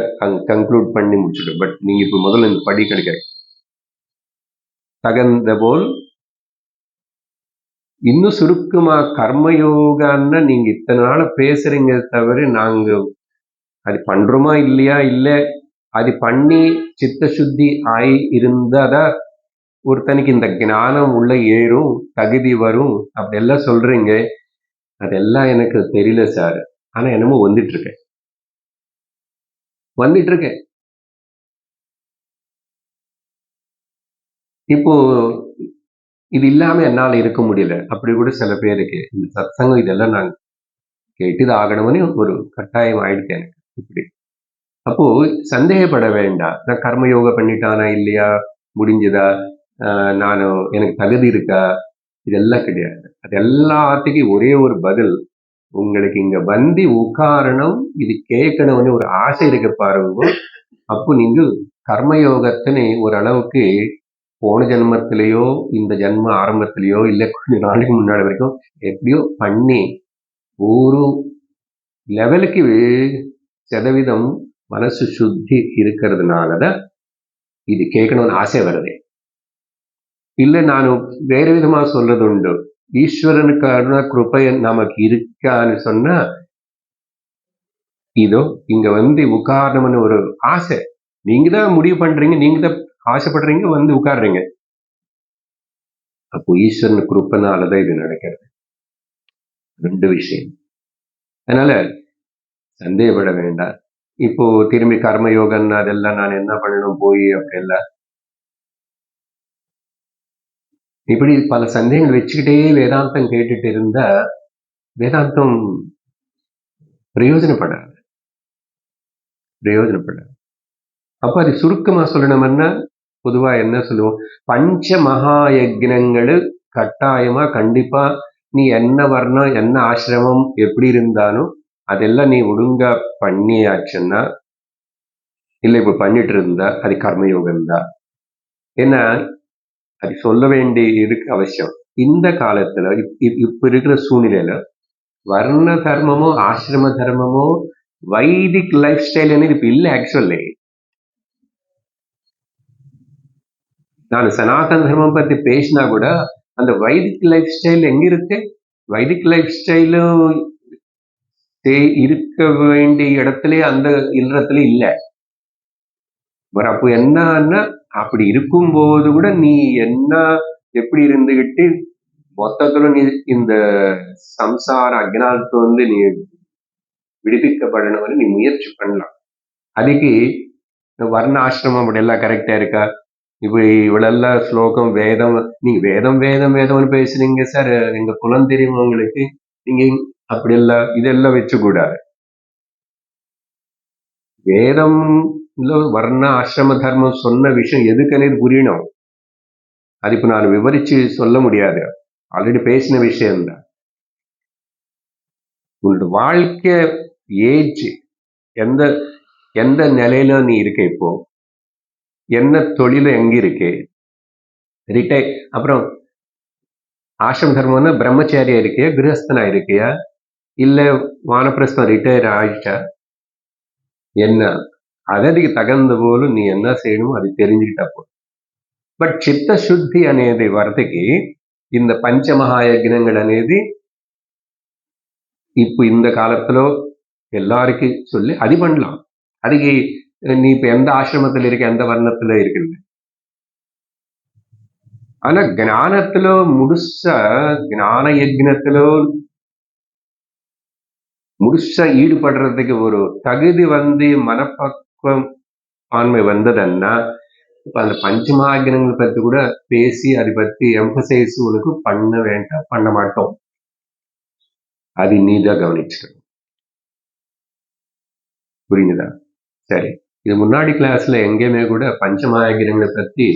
கன்க்ளூட் பண்ணி முடிச்சுட்டேன். பட் நீங்க இப்ப முதல்ல இந்த படி கிடைக்க தகுந்த போல் இன்னும் சுருக்கமா கர்மயோகான்னு நீங்க இத்தனை நாள் பேசுறீங்க தவிர நாங்க அது பண்றோமா இல்லையா, இல்ல அது பண்ணி சித்த சுத்தி ஆகி இருந்தாதான் ஒருத்தனுக்கு இந்த ஞானம் உள்ள ஏறும், தகுதி வரும், அப்படி எல்லாம் சொல்றீங்க. அதெல்லாம் எனக்கு தெரியல சார். ஆனா என்னமோ வந்துட்டு இருக்கேன். இப்போ இது இல்லாம என்னால இருக்க முடியல. அப்படி கூட சில பேருக்கு இந்த சத்சங்கம் இதெல்லாம் நான் கேட்டுது ஆகணும்னு ஒரு கட்டாயம் ஆயிடுச்சு எனக்கு. இப்படி அப்போ சந்தேகப்பட வேண்டாம். நான் கர்மயோகம் பண்ணிட்டானா இல்லையா, முடிஞ்சதா, நானும் எனக்கு தகுதி இருக்கா, இதெல்லாம் கிடையாது. அது எல்லாத்துக்கும் ஒரே ஒரு பதில், உங்களுக்கு இங்க உட்காரணும், இது கேட்கணும்னு ஒரு ஆசை இருக்கு பாருங்க. அப்போ நீங்க கர்மயோகத்தினை ஓரளவுக்கு போன ஜென்மத்திலேயோ இந்த ஜென்ம ஆரம்பத்திலேயோ இல்ல கொஞ்ச நாளைக்கு முன்னாடி வரைக்கும் எப்படியோ பண்ணி ஒரு லெவலுக்கு சதவீதம் மனசு சுத்தி இருக்கிறதுனாலதான் இது கேட்கணும்னு ஆசை வருது. இல்ல நான் வேற விதமா சொல்றது உண்டு, ஈஸ்வரனுக்கான கிருப்பை நமக்கு இருக்கான்னு சொன்னா இதோ இங்க உட்காரணும்னு ஒரு ஆசை. நீங்க தான் முடிவு பண்றீங்க, நீங்க தான் ஆசைப்படுறீங்க, உட்காடுறீங்க. அப்போ ஈஸ்வரன் கிருப்பனாலதான் இது நடக்கிறது. ரெண்டு விஷயம். அதனால சந்தேகப்பட வேண்டாம். இப்போ திரும்பி கர்மயோகம் அதெல்லாம் நான் என்ன பண்ணணும் போய் அப்படியெல்லாம் இப்படி பல சந்தேகங்கள் வச்சுக்கிட்டே வேதாந்தம் கேட்டுட்டு இருந்தா வேதாந்தம் பிரயோஜனப்படாது. அப்ப அது சுருக்கமா சொல்லணும்னா பொதுவா என்ன சொல்லுவோம், பஞ்ச மகா யஜ்னங்கள் கட்டாயமா கண்டிப்பா நீ என்ன வர்ணம் என்ன ஆசிரமம் எப்படி இருந்தாலும் அதெல்லாம் நீ ஒழுங்கா பண்ணியாச்சுன்னா, இல்லை இப்ப பண்ணிட்டு இருந்தா அது கர்மயோகம் தான். ஏன்னா அது சொல்ல வேண்டிய இருக்கு அவசியம். இந்த காலத்துல இப்ப இருக்கிற சூழ்நிலையில வர்ண தர்மமோ ஆசிரம தர்மமோ வைதிக் லைஃப் ஸ்டைல் இப்ப இல்லை. ஆக்சுவலி நான் சனாதன தர்மம் பத்தி பேசினா கூட அந்த வைதிக் லைஃப் ஸ்டைல் எங்க இருக்கு? வைதிக் லைஃப் ஸ்டைலும் இருக்க வேண்டிய இடத்துல அந்த இல்லறத்துல இல்ல. அப்போ என்னன்னா, அப்படி இருக்கும்போது கூட நீ என்ன எப்படி இருந்துகிட்டு மொத்தத்துல நீ இந்த சம்சார அஜ்ஞானத்தை வந்து நீ விடுவிக்கப்படணும்னு நீ முயற்சி பண்ணலாம். அதுக்கு வர்ண ஆசிரமம் அப்படி எல்லாம் கரெக்டா இருக்கா? இப்ப இவ்வளெல்லாம் ஸ்லோகம் வேதம், நீங்க வேதம் வேதம் வேதம்னு பேசுறீங்க சார், எங்க குலம் தெரியுமா உங்களுக்கு? நீங்க அப்படி எல்லாம் இதெல்லாம் வச்சு கூடாது. வேதம் வர்ண ஆசிரம தர்மம் சொன்ன விஷயம் எதுக்குன்னு புரியணும். அது இப்ப நான் விவரிச்சு சொல்ல முடியாது, ஆல்ரெடி பேசின விஷயம்தான். உன்னோட வாழ்க்கை ஏஜ் எந்த எந்த நிலையில நீ இருக்க, இப்போ என்ன தொழில எங்க இருக்கு, ரிட்டையர் அப்புறம் ஆசிரம தர்மம்னா பிரம்மச்சாரியா இருக்கியா, கிரகஸ்தனா இருக்கியா, இல்ல வானப்பிரஸ்தம் ரிட்டையர் ஆயிடுச்சா, என்ன அதற்கு தகுந்த போல நீ என்ன செய்யணுமோ அது தெரிஞ்சுக்கிட்டா போதும். బట్ చిత్తశుద్ధి అనేది వరదకి இந்த பஞ்சமகாயஜ்னங்கள் అనేది இப்போ இந்த காலத்துல எல்லாருக்கும் சொல்லி அது பண்ணலாம். அதுக்கு நீ இப்ப எந்த ஆசிரமத்துல இருக்க, எந்த வர்ணத்துல இருக்குல்ல, ஆனா ஞானத்துல முழுசா ஞான யஜ்னத்துல முழுசா ஈடுபடுறதுக்கு ஒரு தகுதி வந்து மனப்பக்குவம் ஆண்மை வந்ததுன்னா இப்ப அந்த பஞ்சமகாயஜ்னங்கள் பத்தி கூட பேசி அதை பத்தி எம்பசைஸ் உனக்கு பண்ண வேண்டாம், பண்ண மாட்டோம். அது நீதான் கவனிச்சிடும். புரியுதா? சரி, இது முன்னாடி கிளாஸ்ல எங்கேயுமே கூட பஞ்சமகாயஜ்னங்களை பத்தி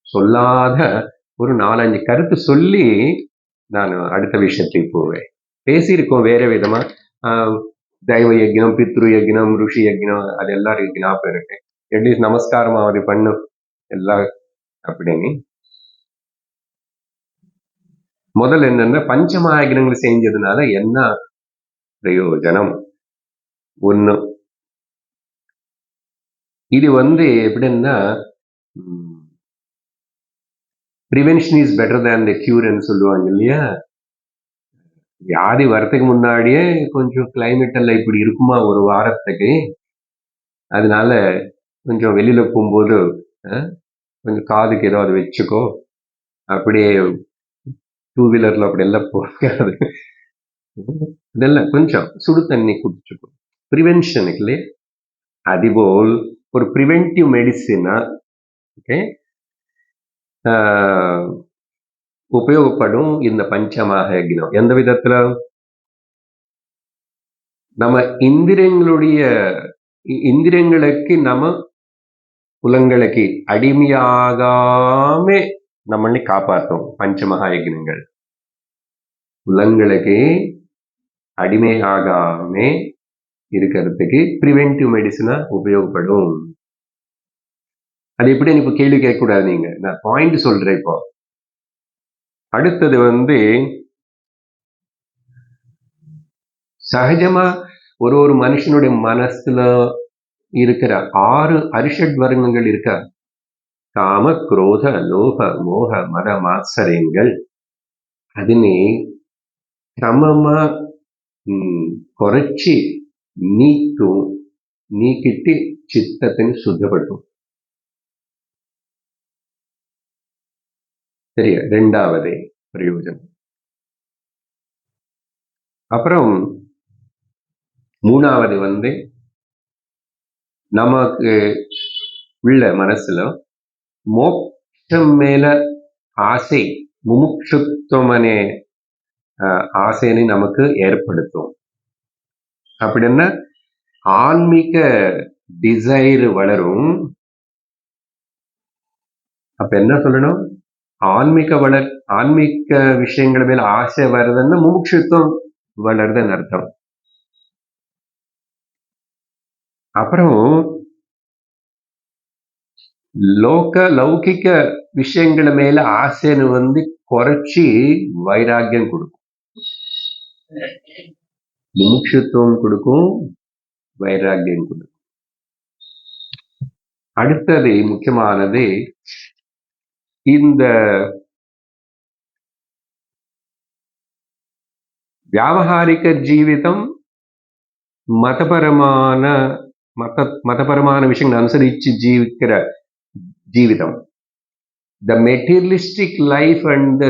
சொல்லாத ஒரு 4-5 கருத்து சொல்லி நான் அடுத்த விஷயத்துக்கு போவேன். பேசியிருக்கோம் வேற விதமா, தெய்வ யஜ்னம், பித்ரு யஜ்னம், ருஷி யஜ்னம், அது எல்லாரும் ஞாபகம் இருக்கு. அட்லீஸ்ட் நமஸ்காரமாவது பண்ணும் எல்லாம் அப்படின்னு. முதல்ல என்னன்னா, பஞ்சமகாயஜ்னங்கள் செஞ்சதுனால என்ன பிரயோஜனம்? ஒண்ணு, இது வந்து எப்படின்னா, ப்ரிவென்ஷன் இஸ் பெட்டர் தேன் த கியூர்ன்னு சொல்லுவாங்க இல்லையா? வியாதி வரத்துக்கு முன்னாடியே கொஞ்சம் கிளைமேட் எல்லாம் இப்படி இருக்குமா ஒரு வாரத்துக்கு, அதனால கொஞ்சம் வெளியில போகும்போது கொஞ்சம் காதுக்கு ஏதாவது வச்சுக்கோ, அப்படியே 2 வீலர்ல அப்படி எல்லாம் போகாது, இதெல்லாம் கொஞ்சம் சுடு தண்ணி குடிச்சுக்கோ, ப்ரிவென்ஷனுக்கு இல்லையா? அதுபோல் ஒரு ப்ரிவென்டிவ் மெடிசினா ஓகே உபயோகப்படும் இந்த பஞ்சமகாயஜ்னம். எந்த விதத்துல? நம்ம இந்திரியங்களுக்கு நம்ம புலங்களுக்கு அடிமையாகாம நம்மளை காப்பாற்றும் பஞ்சமகாயஜ்னங்கள். புலங்களுக்கு அடிமையாகாம இருக்கிறதுக்கு ப்ரிவென்டிவ் மெடிசனா உபயோகப்படும். அது எப்படி இப்ப கேள்வி கேட்கக்கூடாது, நீங்க நான் பாயிண்ட் சொல்றேன். இப்போ அடுத்தது வந்து சகஜமா ஒரு மனுஷனுடைய மனசுல இருக்கிற 6 அரிஷட் வர்ணங்கள் இருக்கா? காம, குரோத, லோக, மோக, மத, மாத்சரியங்கள். അതിനെ ക്രമമാ കുറച്ച് നീക്കിട്ട് ചിത്തത്തിന് ശുദ്ധപ്പെടുത്തും. சரியா? 2வது பிரயோஜனம். அப்புறம் 3வது வந்து நமக்கு உள்ள மனசுல மோட்சம் மேல ஆசை, முமுட்சுத்துவம் அనే ஆசையை நமக்கு ஏற்படுத்தும். அப்படின்னா ஆன்மீக டிசைர் வளரும். அப்ப என்ன சொல்லணும்? ஆன்மீக விஷயங்கள் மேல ஆசை வருதுன்னா முமுட்சுத்துவம் வளருதுன்னு அர்த்தம். அப்புறம் லௌகிக விஷயங்கள மேல ஆசைன்னு வந்து குறைச்சி வைராக்கியம் கொடுக்கும், முமுட்சுத்துவம் கொடுக்கும், வைராக்கியம் கொடுக்கும். அடுத்தது முக்கியமானது, இந்த వ్యావహారిక జీవితం మతపరమైన మతపరమైన విషయం అనుసరించి జీవిக்கிற జీవితం. The materialistic life and the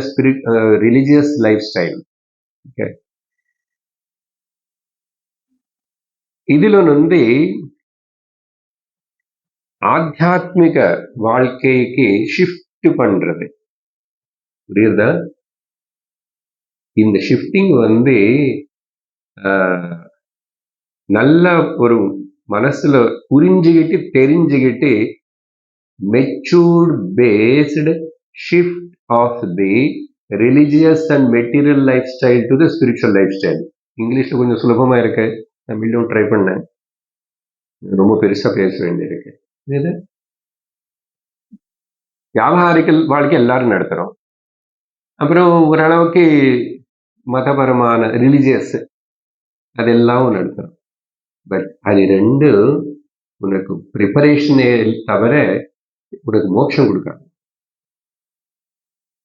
religious lifestyle. Okay. இதில నుండి ஆத்தியாத்மிக வாழ்க்கைக்கு ஷிஃப்ட் பண்றது புரியுதா? இந்த ஷிஃப்டிங் வந்து நல்ல ஒரு மனசுல புரிஞ்சுக்கிட்டு தெரிஞ்சுக்கிட்டு matured based shift of the religious and material life style to the spiritual life style. இங்கிலீஷ்ல கொஞ்சம் சுலபமா இருக்கு, தமிழ்லையும் ட்ரை பண்ணேன், ரொம்ப பெருசா பேச வேண்டியிருக்கு. இது வியாபாரிக வாழ்க்கை எல்லாரும் நடத்துறோம், அப்புறம் ஓரளவுக்கு மதபரமான ரிலிஜியஸ் அதெல்லாம் நடத்துறோம். பட் அது ரெண்டு உனக்கு ப்ரிப்பரேஷனே தவிர உனக்கு மோட்சம் கொடுக்காது.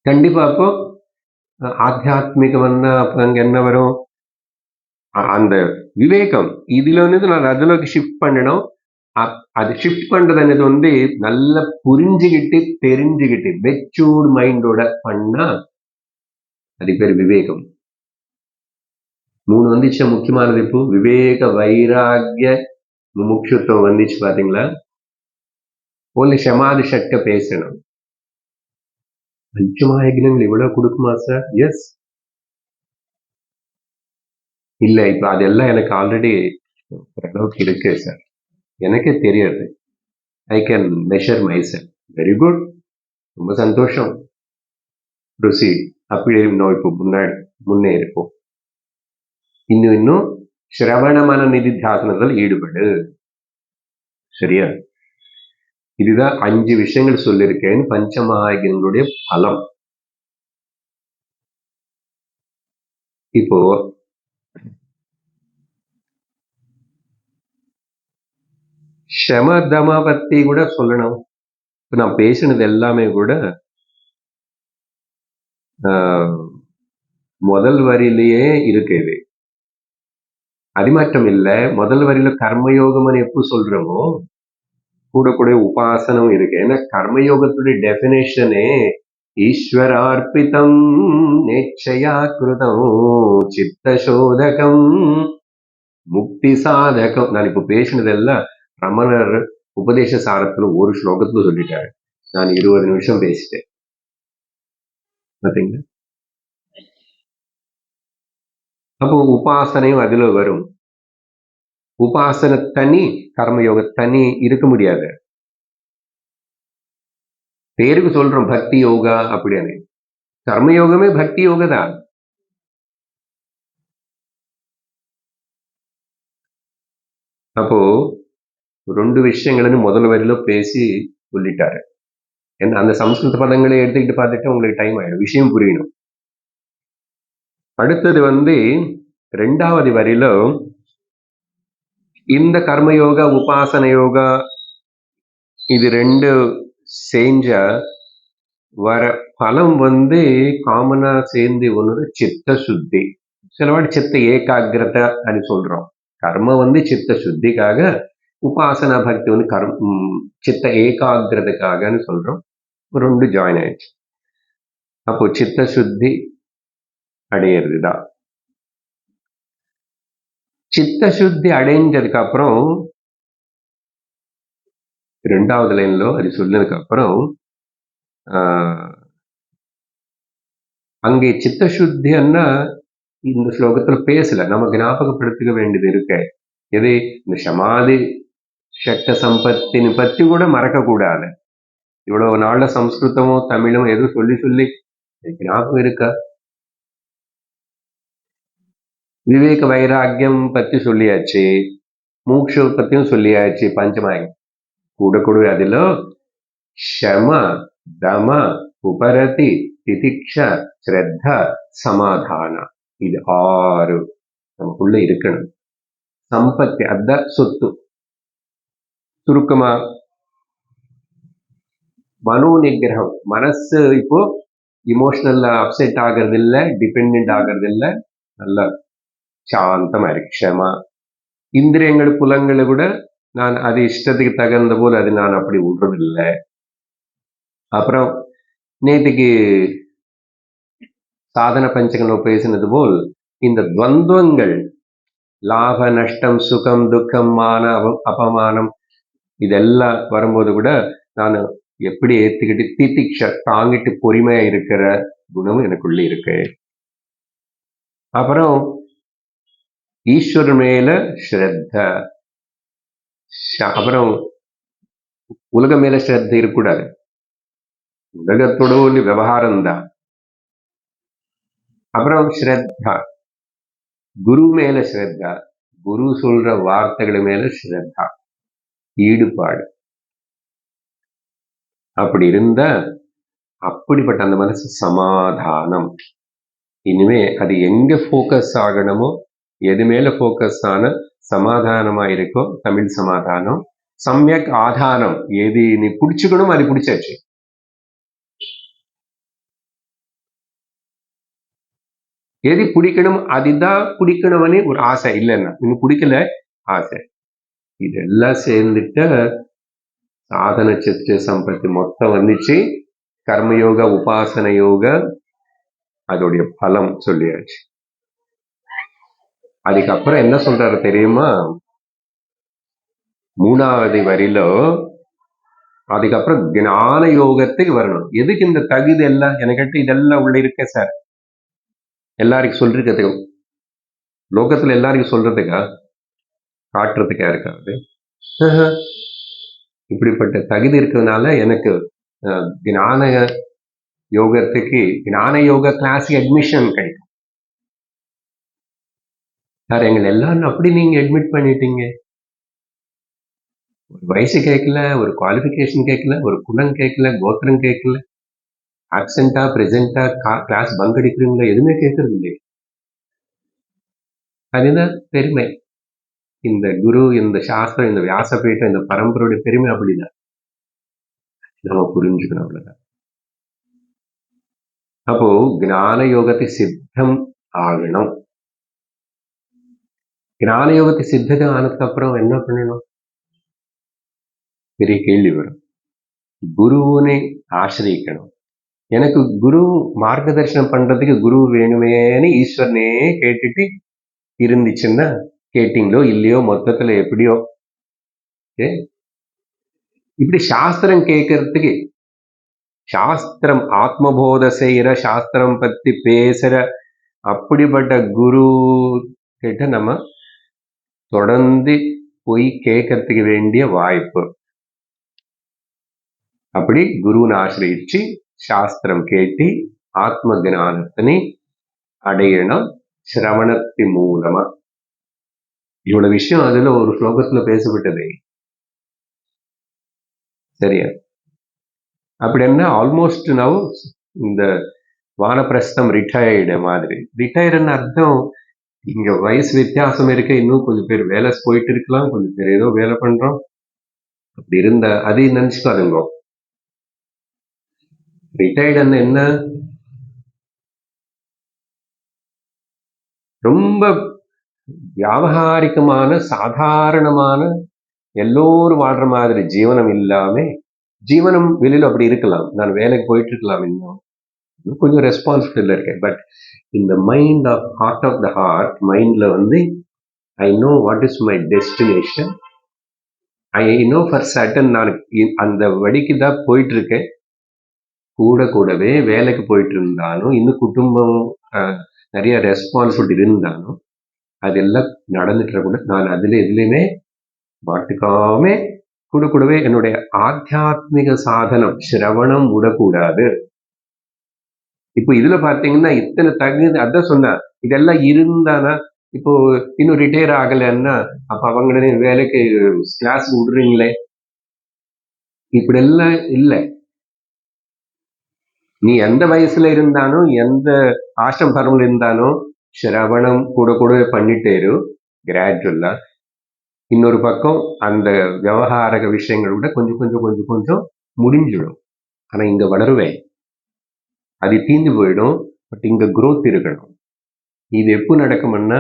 கண்டிப்பா அப்போ ஆத்தியாத்மிகம் வந்தா அப்ப அங்க என்ன வரும்? அந்த விவேகம் இதுல வந்து நான் அதுலக்கு ஷிஃப்ட் பண்ணணும். அது ஷிஃப்ட் பண்றது అనేది வந்து நல்லா புரிஞ்சுக்கிட்டு தெரிஞ்சுக்கிட்டு மெச்சூர்ட் மைண்டோட பண்ணா அது பேர் விவேகம். 3 வந்துச்சு முக்கியமானது. இப்போ விவேக வைராகிய முமுட்சுத்துவம் வந்துச்சு பாத்தீங்களா? ஒன்லி சமாதி சட்ட பேசணும். பஞ்சமாயக்னங்கள் இவ்வளவு கொடுக்குமா சார்? எஸ். இல்ல இப்ப அதெல்லாம் எனக்கு ஆல்ரெடி ஓரளவுக்கு இருக்கு சார், எனக்கே தெரியாது. I can measure my self. Very good, ரொம்ப சந்தோஷம். ப்ரொசீட். அப்படி இன்னும் இப்போ முன்னே இருப்போம். இன்னும் சிரவணமான நிதித்தியாசனத்தில் ஈடுபடு. சரியா? இதுதான் 5 விஷயங்கள் சொல்லியிருக்கேன் பஞ்சமகாயங்களுடைய பலம். இப்போ ஷமதம பத்தி கூட சொல்லணும். இப்போ நான் பேசினது எல்லாமே கூட முதல் வரியிலேயே இருக்கு. இது அது மட்டும் இல்ல, முதல் வரியில கர்மயோகம்னு எப்போ சொல்றோமோ கூட கூட உபாசனம் இருக்கு. ஏன்னா கர்மயோகத்துடைய டெபினேஷனே ஈஸ்வரார்ப்பிதம் நேச்சயா கிருதம் சித்தசோதகம் முக்தி சாதகம். நான் இப்போ பேசினதெல்லாம் ரமணர் உபதேச சாரத்துல ஒரு ஸ்லோகத்துல சொல்லிட்டாரு. நான் 20 நிமிஷம் பேசிட்டேன் பாத்தீங்களா? அப்போ உபாசனையும் அதுல வரும். உபாசனை தனி, கர்மயோக தனி இருக்க முடியாது. பேருக்கு சொல்றோம் பக்தி யோகா அப்படின்னு. கர்மயோகமே பக்தி யோகா தான். அப்போ 2 விஷயங்கள்னு முதல் வரியில பேசி சொல்லிட்டாரு. ஏன்னா அந்த சம்ஸ்கிருத பதங்களை எடுத்துக்கிட்டு பார்த்துட்டு உங்களுக்கு டைம் ஆயிடும், விஷயம் புரியணும். அடுத்தது வந்து 2வது வரியில இந்த கர்மயோகா உபாசன யோகா இது 2 செஞ்ச வர பலம் வந்து காமனா சேர்ந்து ஒன்று சித்த சுத்தி. சிலவாடி சித்த ஏகாகிரதை అని சொல்றோம். கர்ம வந்து சித்த சுத்திக்காக, உபாசனா பக்தி வந்து சித்த ஏகாகிரதைக்காகன்னு சொல்றோம். 2 ஜாயின் ஆயிடுச்சு. அப்போ சித்த சுத்தி அடையிறதுதான். சித்த சுத்தி அடைஞ்சதுக்கு அப்புறம் 2வது லைன்ல அது சொன்னதுக்கு அப்புறம் அங்கே சித்த சுத்தின்னா இந்த ஸ்லோகத்துல பேசல, நம்ம ஞாபகப்படுத்திக்க வேண்டியது இருக்கு. எது? இந்த சமாதி சக்த சம்பத்தின் பத்தி கூட மறக்க கூடாது. இவ்வளவு நாள்ல சம்ஸ்கிருதமும் தமிழும் எதுவும் சொல்லி சொல்லி ஞாபகம் இருக்கா? விவேக வைராக்கியம் பத்தி சொல்லியாச்சு, மூக்ஷ பத்தியும் சொல்லியாச்சு, பஞ்சமாயி கூட கூட அதுல ஷம தம உபரதி திதிக்ஷ ஸ்ரத்த சமாதான இது 6 நமக்குள்ள இருக்கணும். சம்பத்தி அத சொத்து. சுருக்கமா மனோ நிகிரகம். மனசு இப்போ இமோஷனல் அப்செட் ஆகிறது இல்லை, டிபெண்ட் ஆகிறது இல்லை, நல்லா சாந்தமா இருக்கு, க்ஷமா. இந்திரியங்கள் புலங்களை கூட நான் அது இஷ்டத்துக்கு தகுந்த போல் அது நான் அப்படி விடுறதில்லை. அப்புறம் நேற்றுக்கு சாதன பஞ்சகங்கள் பேசினது போல் இந்த துவந்தங்கள், லாப நஷ்டம், சுகம் துக்கம், மான அபமானம், இதெல்லாம் வரும்போது கூட நான் எப்படி ஏத்துக்கிட்டு திதிக்ஷ தாங்கிட்டு பொறுமையா இருக்கிற குணமும் எனக்குள்ள இருக்கு. அப்புறம் ஈஸ்வரன் மேல ஸ்ரத்த, அப்புறம் உலக மேல ஸ்ரத்த இருக்கக்கூடாது, உலகத்தோட ஒரு விவகாரம் தான். அப்புறம் ஸ்ரத்தா, குரு மேல ஸ்ரத்தா, குரு சொல்ற வார்த்தைகள் மேல ஸ்ரத்தா, ஈடுபாடு. அப்படி இருந்த அப்படிப்பட்ட அந்த மனசு சமாதானம். இனிமே அது எங்க ஃபோக்கஸ் ஆகணுமோ, எது மேல ஃபோக்கஸ் ஆன சமாதானமா இருக்கோ, தமிழ் சமாதானம். சமயக் ஆதானம், எது நீ பிடிச்சுக்கணும் அது பிடிச்சாச்சு. எது பிடிக்கணும் அதுதான் பிடிக்கணும்னு ஒரு ஆசை இல்லைன்னா, இன்னும் பிடிக்கல ஆசை, இதெல்லாம் சேர்ந்துட்ட சாதன சித்த சம்பத்தி மொத்தம் வந்துச்சு. கர்மயோக, உபாசன யோக, அதோடைய பலம் சொல்லியாச்சு. அதுக்கப்புறம் என்ன சொல்றாரு தெரியுமா? 3வது வரியில அதுக்கப்புறம் ஞான யோகத்துக்கு வரணும். எதுக்கு இந்த தகுதி எல்லாம் எனக்கு இதெல்லாம் உள்ள இருக்க சார், எல்லாருக்கும் சொல்றதுக்கு, லோகத்துல எல்லாருக்கும் சொல்றதுக்கா, காட்டுறதுக்கா இருக்காது. இப்படிப்பட்ட தகுதி இருக்கிறதுனால எனக்கு ஞான யோகத்துக்கு, ஞான யோக கிளாஸுக்கு அட்மிஷன் கிடைக்கும் சார். எங்களை எல்லாரும் அப்படி நீங்க அட்மிட் பண்ணிட்டீங்க. ஒரு வயசு கேட்கல, ஒரு குவாலிஃபிகேஷன் கேட்கல, ஒரு குணம் கேட்கல, கோத்திரம் கேட்கல, ஆப்சென்டா பிரசென்டா, கிளாஸ் பங்க் அடிக்கிறீங்களா, எதுவுமே கேட்கறது இல்லை. அதுதான் பெருமை. இந்த குரு, இந்த சாஸ்திரம், இந்த வியாசபீட்டம், இந்த பரம்பரையுடைய பெருமை அப்படிதான். நம்ம புரிஞ்சுக்கணும், அவ்வளவுதான். அப்போ ஞான யோகத்தை சித்தம் ஆகணும். ஞான யோகத்தை சித்தத்தை ஆனதுக்கு அப்புறம் என்ன பண்ணணும்? பெரிய கேள்வி வரும். குருவனை ஆசிரியக்கணும். எனக்கு குரு மார்க்கதர்சனம் பண்றதுக்கு குரு வேணுமேன்னு ஈஸ்வரனே கேட்டுட்டு இருந்துச்சுன்னா, கேட்டீங்களோ இல்லையோ, மொத்தத்துல எப்படியோ இப்படி சாஸ்திரம் கேட்கறதுக்கு, சாஸ்திரம் ஆத்மபோத செய்யற, சாஸ்திரம் பத்தி பேசுற அப்படிப்பட்ட குரு கிட்ட நம்ம தொடர்ந்து போய் கேட்கறதுக்கு வேண்டிய வாய்ப்பு. அப்படி குருவை ஆசிரியிச்சு சாஸ்திரம் கேட்டு ஆத்ம ஞானத்தினை அடையணும் சிரவணத்தின் மூலமா. இவ்வளவு விஷயம் அதுல ஒரு ஸ்லோகத்துல பேசப்பட்டது. சரியா? அப்படி என்ன ஆல்மோஸ்ட் நவ் இந்த வானப்பிரஸ்தம் ரிட்டையர்டு மாதிரி. ரிட்டையர்டுன்னு அர்த்தம் இங்க வயசு வித்தியாசம் இருக்க, இன்னும் கொஞ்சம் பேர் வேலை போயிட்டு இருக்கலாம், கொஞ்சம் பேர் ஏதோ வேலை பண்றோம். அப்படி இருந்த அதையும் நினைச்சுக்காதுங்க. ரிட்டையர்டுன்னு என்ன, ரொம்ப வியாபகாரிகமான சாதாரணமான எல்லோரும் வாழ்ற மாதிரி ஜீவனம் இல்லாம, ஜீவனம் வெளியில அப்படி இருக்கலாம், நான் வேலைக்கு போயிட்டு இருக்கலாம், இன்னும் கொஞ்சம் ரெஸ்பான்சிபிள் இருக்கேன். பட் இந்த mind of heart of the heart மைண்ட்ல வந்து I know what is my destination, I know for certain நான் அந்த வழிக்கு தான் போயிட்டு இருக்கேன். கூடவே வேலைக்கு போயிட்டு இருந்தாலும், இன்னும் குடும்பம் நிறைய ரெஸ்பான்சிபிலிட்டி இருந்தாலும், அதெல்லாம் நடந்துட்டு கூட நான் அதுல எதுலையுமே மாட்டுக்காம கூடவே என்னுடைய ஆத்தியாத்மிக சாதனம் சிரவணம் விடக்கூடாது. இப்போ இதுல பாத்தீங்கன்னா இத்தனை தகுதி, அதான் சொன்ன, இதெல்லாம் இருந்தானா இப்போ இன்னும் ரிட்டையர் ஆகலைன்னா அப்ப அவங்களுடைய வேலைக்கு கிளாஸ் விடுறீங்களே, இப்படி எல்லாம் இல்லை. நீ எந்த வயசுல இருந்தாலும், எந்த ஆசிரம் பரம்பல இருந்தாலும் சிரவணம் கூட பண்ணிட்டேரு கிராஜுவலா. இன்னொரு பக்கம் அந்த விவகாரக விஷயங்கள் கூட கொஞ்சம் முடிஞ்சிடும். ஆனா இங்க வளருவேன், அது தீந்து போயிடும். பட் இங்க குரோத் இருக்கணும். இது எப்போ நடக்கும்னா,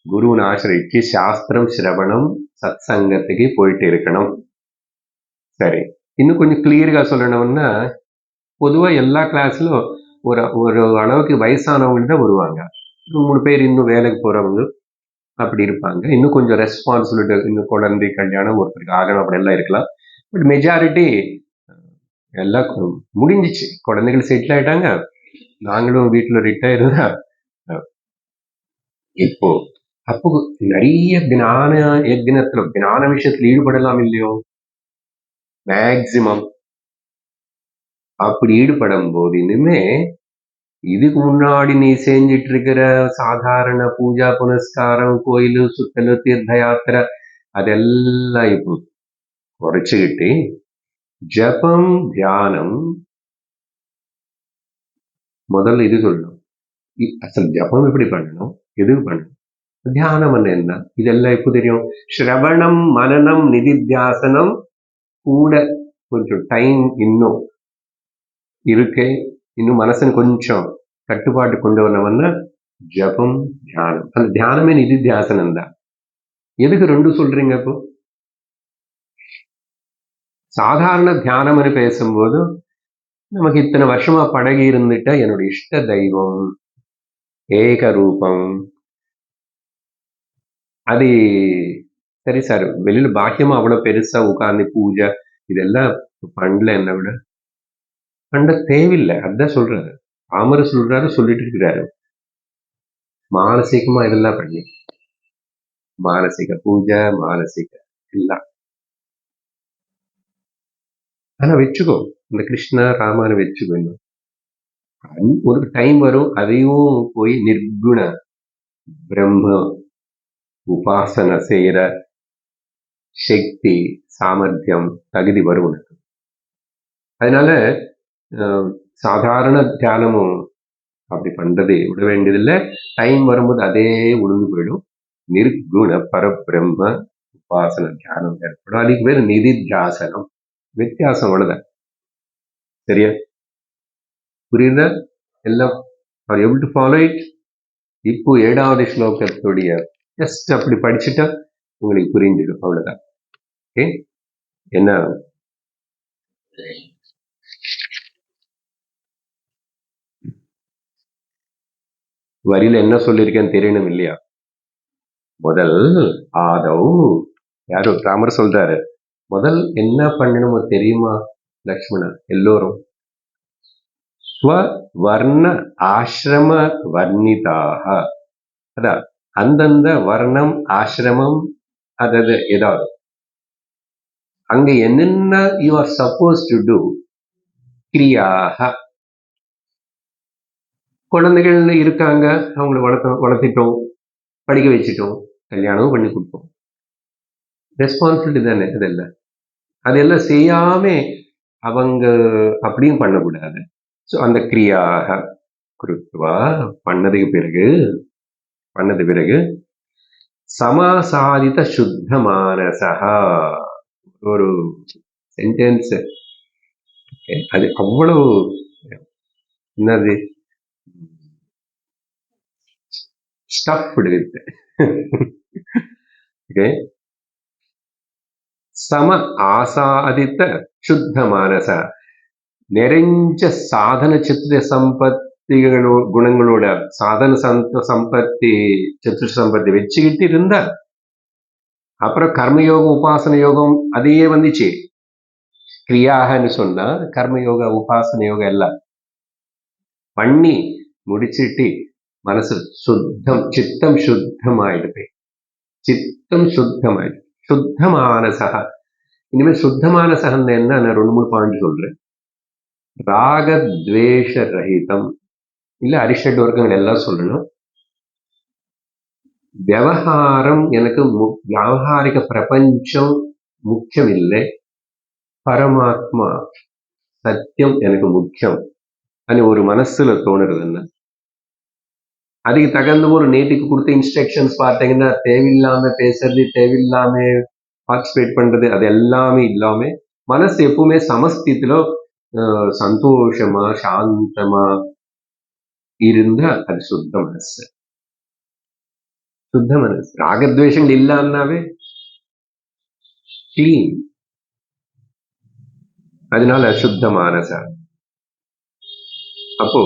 குருவினை ஆசிரிச்சு சாஸ்திரம் சிரவணம் சத் சங்கத்துக்கு போயிட்டு இருக்கணும். சரி, இன்னும் கொஞ்சம் கிளியரா சொல்லணும்னா, பொதுவா எல்லா கிளாஸ்லயும் ஒரு ஒரு அளவுக்கு வயசானவங்க தான் வருவாங்க. 3 பேர் இன்னும் வேலைக்கு போறவங்க அப்படி இருப்பாங்க. இன்னும் கொஞ்சம் ரெஸ்பான்சிபிலிட்டி, இன்னும் குழந்தை கல்யாணம் ஒருத்தருக்கு ஆகணும் அப்படி எல்லாம் இருக்கலாம். பட் மெஜாரிட்டி எல்லாம் முடிஞ்சிச்சு. குழந்தைகள் செட்டில் ஆயிட்டாங்க. நாங்களும் வீட்டுல ரிட்டையர் தான். இப்போ அப்போ நிறைய ஞான யஜ்னத்துல ஞான விஷயத்துல ஈடுபடலாம் இல்லையோ? மேக்சிமம் அப்படி ஈடுபடும் போது இனிமே இதுக்கு முன்னாடி நீ செஞ்சிட்டு இருக்கிற சாதாரண பூஜா புனஸ்காரம், கோயிலு சுத்தலு, தீர்த்த யாத்திரை அதெல்லாம் இப்போ குறைச்சுக்கிட்டு ஜபம் தியானம் முதல்ல இது சொல்லணும். அசல் ஜபம் எப்படி பண்ணணும், எதுக்கு பண்ணணும், தியானம் என்ன, இதெல்லாம் எப்போ தெரியும்? ஸ்ரவணம் மனனம் நிதித்தியாசனம் கூட கொஞ்சம் டைம் இன்னும் இருக்கு. இன்னும் மனசன் கொஞ்சம் கட்டுப்பாட்டு கொண்டு வரணும்னா ஜபம் தியானம். அந்த தியானமே நிதித்தியாசனம் தான். எதுக்கு 2 சொல்றீங்க? இப்போ சாதாரண தியானம்னு பேசும்போது நமக்கு இத்தனை வருஷமா பழகி இருந்துட்ட என்னோட இஷ்ட தெய்வம் ஏக ரூபம், அது சரி சார். வெளியில பாக்கியமா அவ்வளவு பெருசா உட்கார்ந்து பூஜை இதெல்லாம் பண்ணல, என்ன விட பண்ண தேவையில்லை. அதான் சொல்றாரு ராமர், சொல்றாரு, சொல்லிட்டு இருக்கிறாரு. மானசீகமா இதெல்லாம் பண்ணி மானசீக பூஜை, மானசீக எல்லாம். ஆனா வச்சுக்கோ, இந்த கிருஷ்ணா ராமனை வச்சுக்கோ. இன்னும் ஒரு டைம் வரும், அதையும் போய் நிர்குண பிரம்ம உபாசனை செய்யற சக்தி, சாமர்த்தியம், தகுதி வரும் உனக்கு. அதனால சாதாரண தியானமும் அப்படி பண்றதே விட வேண்டியதில்லை. டைம் வரும்போது அதே உழுந்து போயிடும். நிர்குண பரபிரம்ம உபாசன தியானம் ஏற்படும். அதுக்கு பேர் நிதித்தியாசனம். வித்தியாசம் அவ்வளவுதான். சரியா? புரியுதா? எல்லாம் எபிள் டு ஃபாலோ இட். இப்போ 7வது ஸ்லோகத்துடைய ஜஸ்ட் அப்படி படிச்சுட்டா உங்களுக்கு புரிஞ்சிடும். அவ்வளவுதான். ஓகே, என்ன வரியில என்ன சொல்லியிருக்கேன்னு தெரியணும் இல்லையா? முதல் ஆதவ் யாரு ராமர் சொல்றாரு, முதல் என்ன பண்ணணுமோ தெரியுமா லக்ஷ்மணா? எல்லோரும் ஸ்வர்ண ஆசிரம வர்ணிதாக, அதான் அந்தந்த வர்ணம் ஆசிரமம், அதாவது ஏதாவது அங்க என்னென்ன you are supposed to do கிரியாக. குழந்தைகள் இருக்காங்க, அவங்களை வளர்த்திட்டோம், படிக்க வச்சுட்டோம், கல்யாணமும் பண்ணி கொடுத்தோம். ரெஸ்பான்சிபிலிட்டி தானே அதெல்லாம். அதெல்லாம் செய்யாம அவங்க அப்படியும் பண்ணக்கூடாது. ஸோ அந்த கிரியாக குருத்வா பண்ணது பிறகு சமாசாதித சுத்த மானசா, ஒரு சென்டென்ஸ் அது அவ்வளவு என்னது ஸ்டஃப்டு வித் ஓகே. சம ஆசாதித்த சுத்த மானச, நிறைஞ்ச சாதன சித்த சம்பத்திகளோ குணங்களோட சாதன சம்பத்தி சித்த சம்பத்தி வச்சுக்கிட்டு இருந்தார். அப்புறம் கர்மயோகம் உபாசன யோகம் அதையே வந்துச்சு. கிரியாகன்னு சொன்னா கர்மயோக உபாசன யோகம் எல்லாம் பண்ணி முடிச்சிட்டு மனசு சுத்தம், சித்தம் சுத்தமாயிடுது. சித்தம் சுத்தமாயிடுது. சுத்தமானசா. இனிமேல் சுத்தமானசகம் என்ன, நான் 2-3 பாயிண்ட் சொல்றேன். ராகத்வேஷ ரஹிதம், இல்ல அரிஷட் வர்க்கங்கள் எல்லாம் சொல்லணும். விவகாரம் எனக்கு வியாவகாரிக பிரபஞ்சம் முக்கியம் இல்லை, பரமாத்மா சத்தியம் எனக்கு முக்கியம் అని ஒரு மனசுல தோணுறது என்ன. அதுக்கு தகுந்த ஒரு நேற்றுக்கு கொடுத்த இன்ஸ்ட்ரக்ஷன்ஸ் பார்த்தீங்கன்னா தேவையில்லாம பேசுறது, தேவையில்லாம பார்ட்டிசிபேட் பண்றது, அது எல்லாமே இல்லாம மனசு எப்பவுமே சமஸ்தித்தில சந்தோஷமா சாந்தமா இருந்தா அது சுத்த மனசு. சுத்த மனசு. ராகத்வேஷங்கள் இல்லாமனாவே கிளீன். அதனால சுத்த மானசா. அப்போ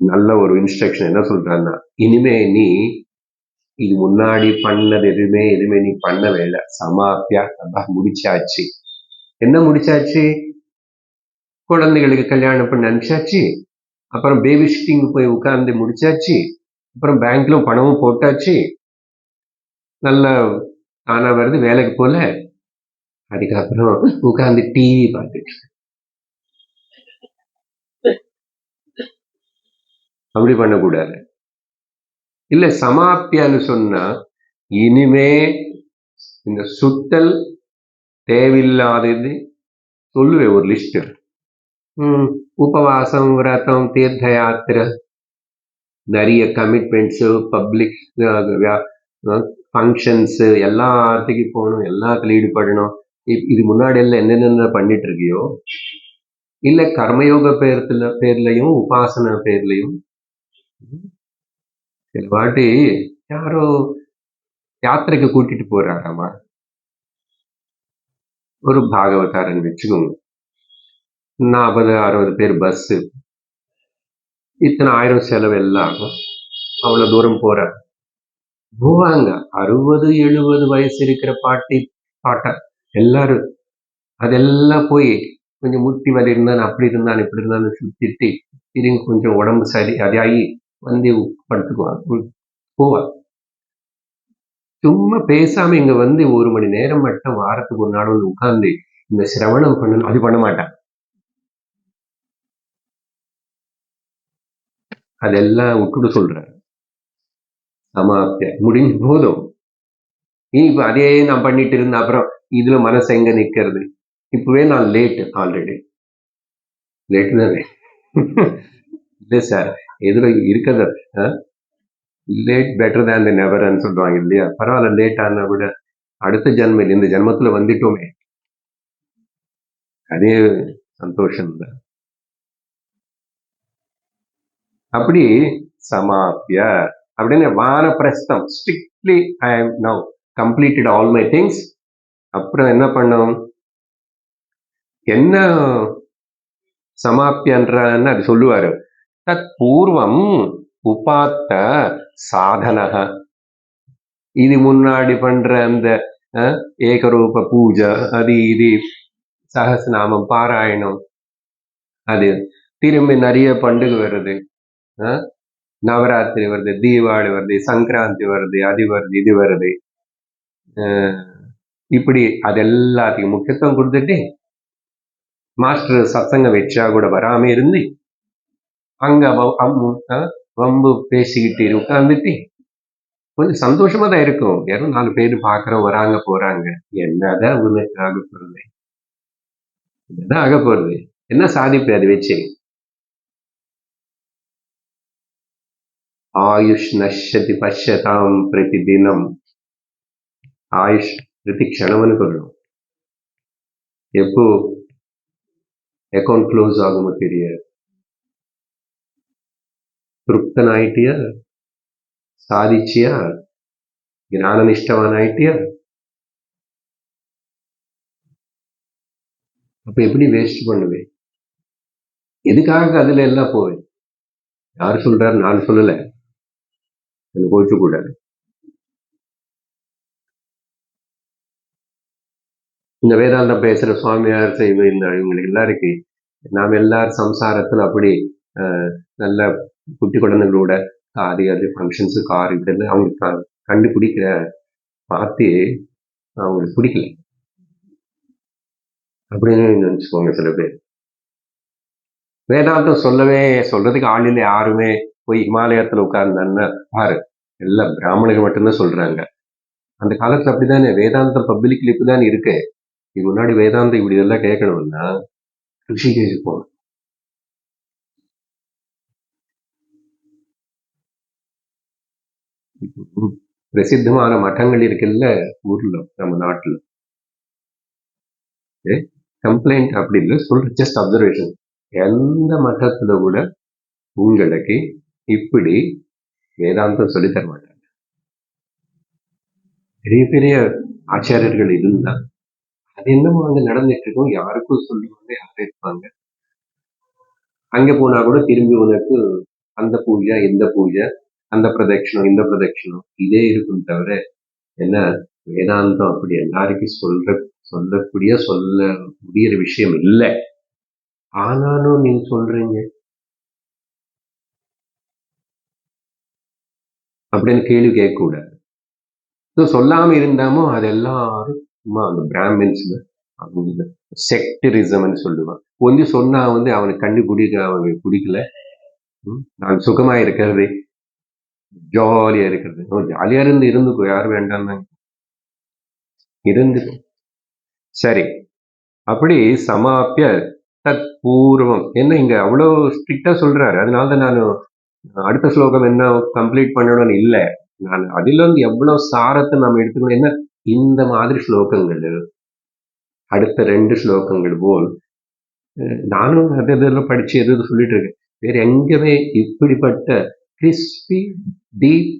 நல்ல ஒரு இன்ஸ்ட்ரக்ஷன் என்ன சொல்றான்னா, இனிமே நீ இது முன்னாடி பண்ணது எதுவுமே நீ பண்ண வேலை. சமாப்பியா முடிச்சாச்சு. என்ன முடிச்சாச்சு? குழந்தைகளுக்கு கல்யாணம் பண்ண அனுப்பிச்சாச்சு. அப்புறம் பேபி சிட்டிங் போய் உட்கார்ந்து முடிச்சாச்சு. அப்புறம் பேங்க்ல பணமும் போட்டாச்சு. நல்ல ஆனா வருது, வேலைக்கு போல. அதுக்கப்புறம் உட்கார்ந்து டிவி பார்த்துட்டு. அப்படி பண்ணக்கூடாது. இல்ல, சமாப்பியான்னு சொன்னா இனிமே இந்த சுத்தல் தேவையில்லாதது சொல்லுவேன் ஒரு லிஸ்ட். உபவாசம், விரதம், தீர்த்த யாத்திரை, நிறைய கமிட்மெண்ட்ஸ், பப்ளிக் ஃபங்க்ஷன்ஸ், எல்லாத்துக்கும் போகணும், எல்லாத்துல ஈடுபடணும். இது முன்னாடி எல்லாம் என்னென்ன பண்ணிட்டு இருக்கியோ, இல்ல கர்மயோக பேர்லயும் உபாசன பேர்லயும். சில வாட்டி யாரோ யாத்திரைக்கு கூட்டிட்டு போறாராமா, ஒரு பாகவதாரன் வச்சுக்கோங்க, 40-60 பேர் பஸ், இத்தனை 1000 செலவு எல்லாம் ஆகும். அவ்வளவு தூரம் போவாங்க. 60-70 வயசு இருக்கிற பாட்டா எல்லாரும். அதெல்லாம் போய் கொஞ்சம் முட்டி வலி இருந்தான், அப்படி இருந்தான், இப்படி இருந்தான்னு சுத்திட்டு திரும்பி கொஞ்சம் உடம்பு சரி அதாகி வந்து படுத்துக்குவாங்க, போவாங்க. சும்மா பேசாம இங்க வந்து 1 மணி நேரம் மட்டும் வாரத்துக்கு ஒரு நாள் வந்து உட்கார்ந்து இந்த சிரவணம் பண்ணணும், அது பண்ண மாட்டான். அதெல்லாம் விட்டுட்டு சொல்றாரு. சமாப்தியா முடிஞ்சு போதும். இப்ப அதே நான் பண்ணிட்டு இருந்த அப்புறம் இதுல மனசு எங்க நிக்கிறது? இப்பவே நான் லேட், ஆல்ரெடி லேட் தானே. இல்ல சார், எதுல இருக்கிறத லேட் பெட்டர் தேன் தி நெவர்ன்னு சொல்லுவாங்க இல்லையா? பரவாயில்ல, லேட் ஆனா கூட அடுத்த ஜென்மம், இந்த ஜென்மத்துல வந்துட்டோமே, அதே சந்தோஷம் தான். அப்படி சமாப்பிய அப்படின்னு வானப்பிரஸ்தம், strictly I have now completed all my things. அப்புறம் என்ன பண்ணோம்? என்ன சமாப்பியன்றான்னு அது சொல்லுவாரு. தத் பூர்வம் உபாத்த சாதனக, இது முன்னாடி பண்ற அந்த ஏகரூப பூஜை, அது இது சகஸ்நாமம், பாராயணம், அது திரும்பி நிறைய பண்டிகை வருது, நவராத்திரி வருது, தீபாவளி வருது, சங்கராந்தி வருது, அது வருது, இது வருது. இப்படி அது எல்லாத்தையும் முக்கியத்துவம் கொடுத்துட்டு மாஸ்டர் சத்சங்கம் வச்சா கூட வராம இருந்து அங்க வம்பு பேசிக்கிட்டு உட்கார்ந்துட்டு கொஞ்சம் சந்தோஷமா தான் இருக்கும். யாரும் 4 பேர் பாக்குறோம், வராங்க போறாங்க, என்னதான் உனக்கு ஆக போறது? என்னதான் ஆக போறது? என்ன சாதிப்பு அது வச்சு? ஆயுஷ் நஷ்யதி பஷ்யதாம் பிரதி தினம். ஆயுஷ் பிரதி க்ஷணம்னு சொல்லணும். எப்போ அக்கௌண்ட் க்ளோஸ் ஆகுமோ தெரியாது. திருப்தன் ஆயிட்டியா? சாதிச்சியா? ஞான நிஷ்டவான் ஆயிட்டியா? அப்ப எப்படி வேஸ்ட் பண்ணுவேன்? எதுக்காக அதுல எல்லாம் போவேன்? யாரு சொல்றாரு? நான் சொல்லல, எனக்கு கோச்சு கூடாது. இந்த வேதாந்தம் பேசுற சுவாமியார் செய்வ இவங்களுக்கு எல்லாருக்கு நாம் எல்லாரும் சம்சாரத்துல அப்படி நல்ல குட்டி குழந்தைகளோட அது ஃபங்க்ஷன்ஸு, கார், இப்படி அவங்க கண்டுபிடிக்கிற பார்த்து அவங்களுக்கு பிடிக்கல அப்படின்னு நினைச்சுக்கோங்க சில பேர். வேதாந்தம் சொல்றதுக்கு ஆள் இல்லை, யாருமே போய் ஹிமாலயத்துல உட்கார்ந்தான்னு பாரு, எல்லாம் பிராமணர்கள் மட்டும்தான் சொல்றாங்க. அந்த காலத்துல அப்படிதானே வேதாந்தம் பப்ளிக்ல இப்படிதான் இருக்கு. இது முன்னாடி வேதாந்தம் இப்படி எல்லாம் கேட்கணும்னா ரிஷிகேஷ் போகணும். பிரசித்தமான மட்டங்கள் இருக்குல்ல ஊர்ல, நம்ம நாட்டுல. கம்ப்ளைண்ட் அப்படி இல்லை, சொல்ற ஜஸ்ட் அப்சர்வேஷன். எந்த மட்டத்துல கூட உங்களுக்கு இப்படி வேதாந்தம் சொல்லித் தர மாட்டாங்க. பெரிய பெரிய ஆச்சாரியர்கள் இருந்தாங்க. அது என்னமோ அங்க நடந்துட்டு இருக்கும், யாருக்கும் சொல்லுவாங்க, யாரும் இருப்பாங்க. அங்க போனா கூட திரும்பி உனக்கு அந்த பூஜை இந்த பூஜை, அந்த பிரதட்சணம் இந்த பிரதட்சணம் இதே இருக்கும் தவிர என்ன வேதாந்தம் அப்படி எல்லாருக்கும் சொல்லக்கூடிய சொல்ல முடியிற விஷயம் இல்லை. ஆனாலும் நீங்க சொல்றீங்க அப்படின்னு கேள்வி கேட்க கூடாது. சொல்லாம இருந்தாமோ அது எல்லாரும் சும்மா அந்த பிராமின்ஸ் அவங்க செக்டரிசம்னு சொல்லுவான். கொஞ்சம் சொன்னா அவனுக்கு கண்ணு அவனுக்கு பிடிக்கல. நான் சுகமா இருக்கிறது, ஜாலியா இருக்கிறது. ஜாலியா இருந்துக்கோ, யாரும் வேண்டாம் இருந்துக்கோ. சரி, அப்படி சமாப்பிய தத் பூர்வம் என்ன இங்க அவ்வளவு ஸ்ட்ரிக்டா சொல்றாரு. அதனாலதான் நான் அடுத்த ஸ்லோகம் என்ன கம்ப்ளீட் பண்ணணும்னு இல்லை. நான் அதுல எவ்வளவு சாரத்தை நம்ம எடுத்துக்கணும். என்ன இந்த மாதிரி ஸ்லோகங்கள் அடுத்த 2 ஸ்லோகங்கள் போல் நானும் அதெல்லாம் படிச்சு எது சொல்லிட்டு இருக்கேன். வேற எங்கவே இப்படிப்பட்ட crispy deep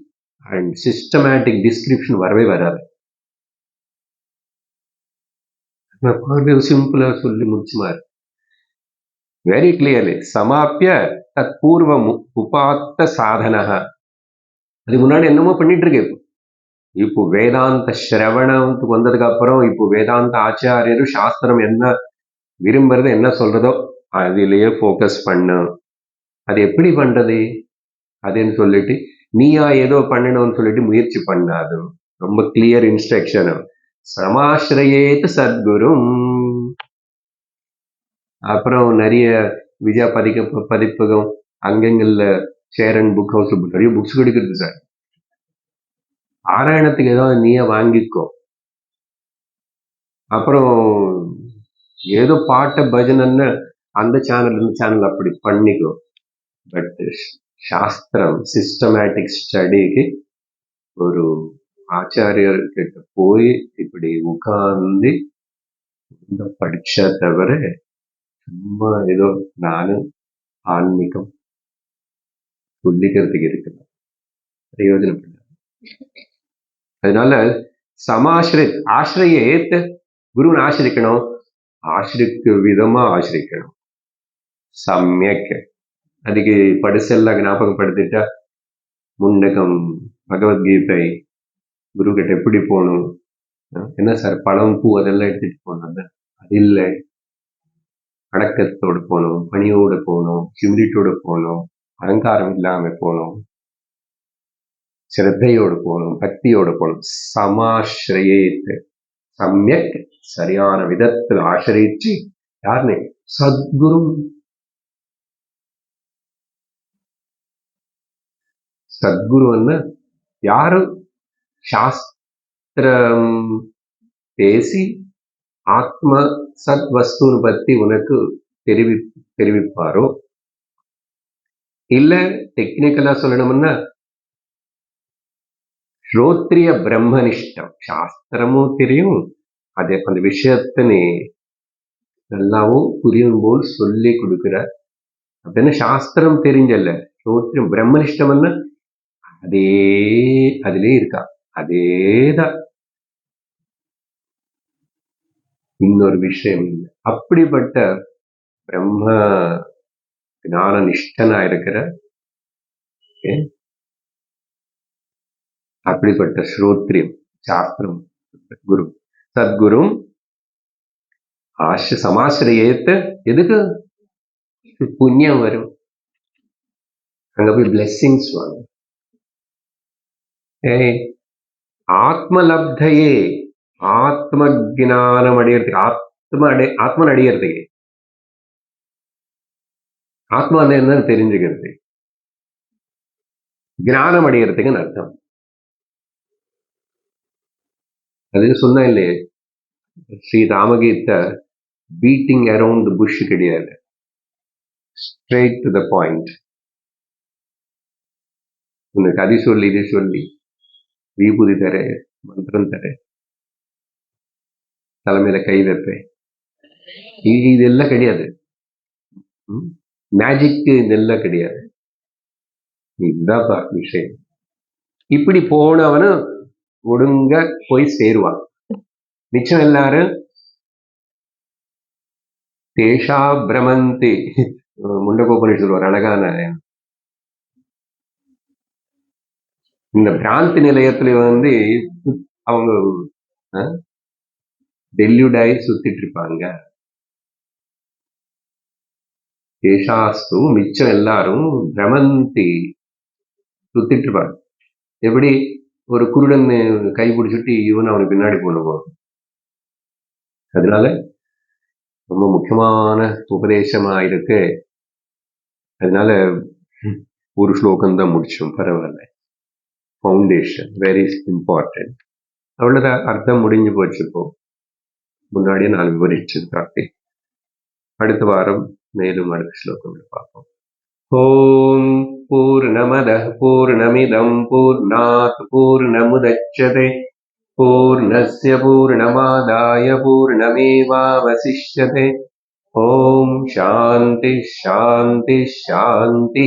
and systematic description வரவே வராது. சிம்பிளா சொல்லி முடிச்சுமாரு. வெரி கிளியர்லி சமாப்பிய தத் பூர்வம் உபாத்த சாதனக. அதுக்கு முன்னாடி என்னமோ பண்ணிட்டு இருக்கு. இப்போ வேதாந்த சிரவணத்துக்கு வந்ததுக்கு அப்புறம் இப்போ வேதாந்த ஆச்சாரியரும் சாஸ்திரம் என்ன விரும்புறது என்ன சொல்றதோ அதிலேயே போக்கஸ் பண்ணு. அது எப்படி பண்றது அதுன்னு சொல்லிட்டு நீயா ஏதோ பண்ணணும்னு சொல்லிட்டு முயற்சி பண்ணாது. ரொம்ப கிளியர் இன்ஸ்ட்ரக்ஷன். சமாஸ்ரயேத் சத்குரும். அப்புறம் நிறைய விஜயா பதிப்பகம் அங்கங்கள்ல சேரன் புக் ஹவுஸ் நிறைய புக்ஸ் கிடைக்கிறது சார். பாராயணத்துக்கு ஏதாவது நீயா வாங்கிக்கோ. அப்புறம் ஏதோ பாட்ட பஜனைன்னு அந்த சேனல் இந்த சேனல் அப்படி பண்ணிக்கோ. பட் சாஸ்திரம் சிஸ்டமேட்டிக் ஸ்டடிக்கு ஒரு ஆச்சாரியர் கிட்ட போய் இப்படி உட்கார்ந்து படிச்ச தவிர சும்மா ஏதோ நானும் ஆன்மீகம் சொல்லிக்கிறதுக்கு இருக்கு பிரயோஜனம் இல்லை. அதனால ஆசிரியேத் குருன்னு ஆசிரிக்கணும். ஆசிரிக்க விதமா ஆசிரிக்கணும். சமயக் அதுக்கு படிச்செல்லாம் ஞாபகப்படுத்திட்டா முன்னகம் பகவத்கீதை குரு கிட்ட எப்படி போகணும். என்ன சார் பழம் பூ அதெல்லாம் எடுத்துட்டு போனோம். அது இல்லை, அடக்கத்தோடு போகணும், பணியோடு போகணும், ஹியூமிலிட்டியோடு போகணும், அகங்காரம் இல்லாம போகணும், சிரத்தையோடு போகணும், பக்தியோடு போகணும். சமாஸ்ரயேத் சமயக் சரியான விதத்தில் ஆசிரிச்சு யாருன்னு சத்குரு. சத்குருன்னு யாரு சாஸ்திரம் பேசி ஆத்ம சத் வஸ்துன்னு பத்தி உனக்கு தெரிவிப்பாரோ, இல்ல டெக்னிக்கலா சொல்லணும்னா ஸ்ரோத்ரிய பிரம்மனிஷ்டம். சாஸ்திரமும் தெரியும், அதே அந்த விஷயத்தினை நல்லாவும் புரியும் போல் சொல்லி கொடுக்கிற அப்படின்னு சாஸ்திரம் தெரிஞ்சல்ல. ஸ்ரோத்ரியம் பிரம்மனிஷ்டம்னா அதே அதிலே இருக்கா, அதேதான், இன்னொரு விஷயம் இல்லை. அப்படிப்பட்ட பிரம்ம ஞான நிஷ்டனா இருக்கிற அப்படிப்பட்ட ஸ்ரோத்ரியம் சாஸ்திரம் குரு சத்குரு சமாசிரியேத்து. எதுக்கு புண்ணியம் வரும், அங்க போய் பிளெஸிங்ஸ் வாங்க. ஆத்மலப்தையே ஆத்ம ஜானம் அடையிறதுக்கு ஆத்மன் அடையிறதுக்கு ஆத்மா என்னன்னு தெரிஞ்சுக்கிறது ஞானம் அடையிறதுக்குன்னு அர்த்தம். அது சொன்ன இல்லையே ஸ்ரீ ராமகீத பீட்டிங் அரவுண்ட் புஷ் கிடையாது, ஸ்ட்ரெயிட் டு த பாயிண்ட். உனக்கு அது சொல்லி இது சொல்லி விபூதி தர, மந்திரம் தர, தலைமையில கை வைப்பேன், இதெல்லாம் கிடையாது. மேஜிக்கு இதெல்லாம் கிடையாது. இதுதான் விஷயம். இப்படி போனவனும் ஒடுங்க போய் சேருவான். மிச்சம் எல்லாரும் தேஷா பிரமந்தி. முண்டகோபனிஷத்துல ஒரு அழகான இந்த பிராந்தி நிலையத்துல அவங்க டெல்யூடாய் சுத்திட்டு இருப்பாங்க. தேஷாஸ்து மிச்சம் எல்லாரும் பிரமந்தி சுத்திட்டு இருப்பாங்க. எப்படி ஒரு குருடன் கை பிடிச்சிட்டு இவன் அவனுக்கு பின்னாடி போடுவோம். அதனால ரொம்ப முக்கியமான உபதேசமா இருக்கு. அதனால ஒரு ஸ்லோகம் தான் முடிச்சோம், பரவாயில்ல. Foundation very important. அவ்வளவுதான், அர்த்தம் முடிஞ்சு போச்சு. இப்போ முன்னாடியே நான் விவரிச்சது கார்த்திக். அடுத்த வாரம் மேலும் அடுத்த ஸ்லோகங்களை பார்ப்போம். ஓம் பூர்ணமதః பூர்ணமிதம் பூர்ணாத் பூர்ணமுதச்யதே பூர்ணஸ்ய பூர்ணமாதாய பூர்ணமேவாவசிஷ்யதே. ஓம் சாந்தி சாந்தி சாந்தி.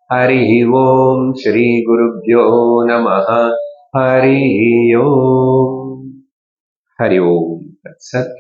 ஹரி ஓம் ஸ்ரீ குருப்யோ நமः. ஹரி ஓம். ஹரி ஓம் தத்சத்.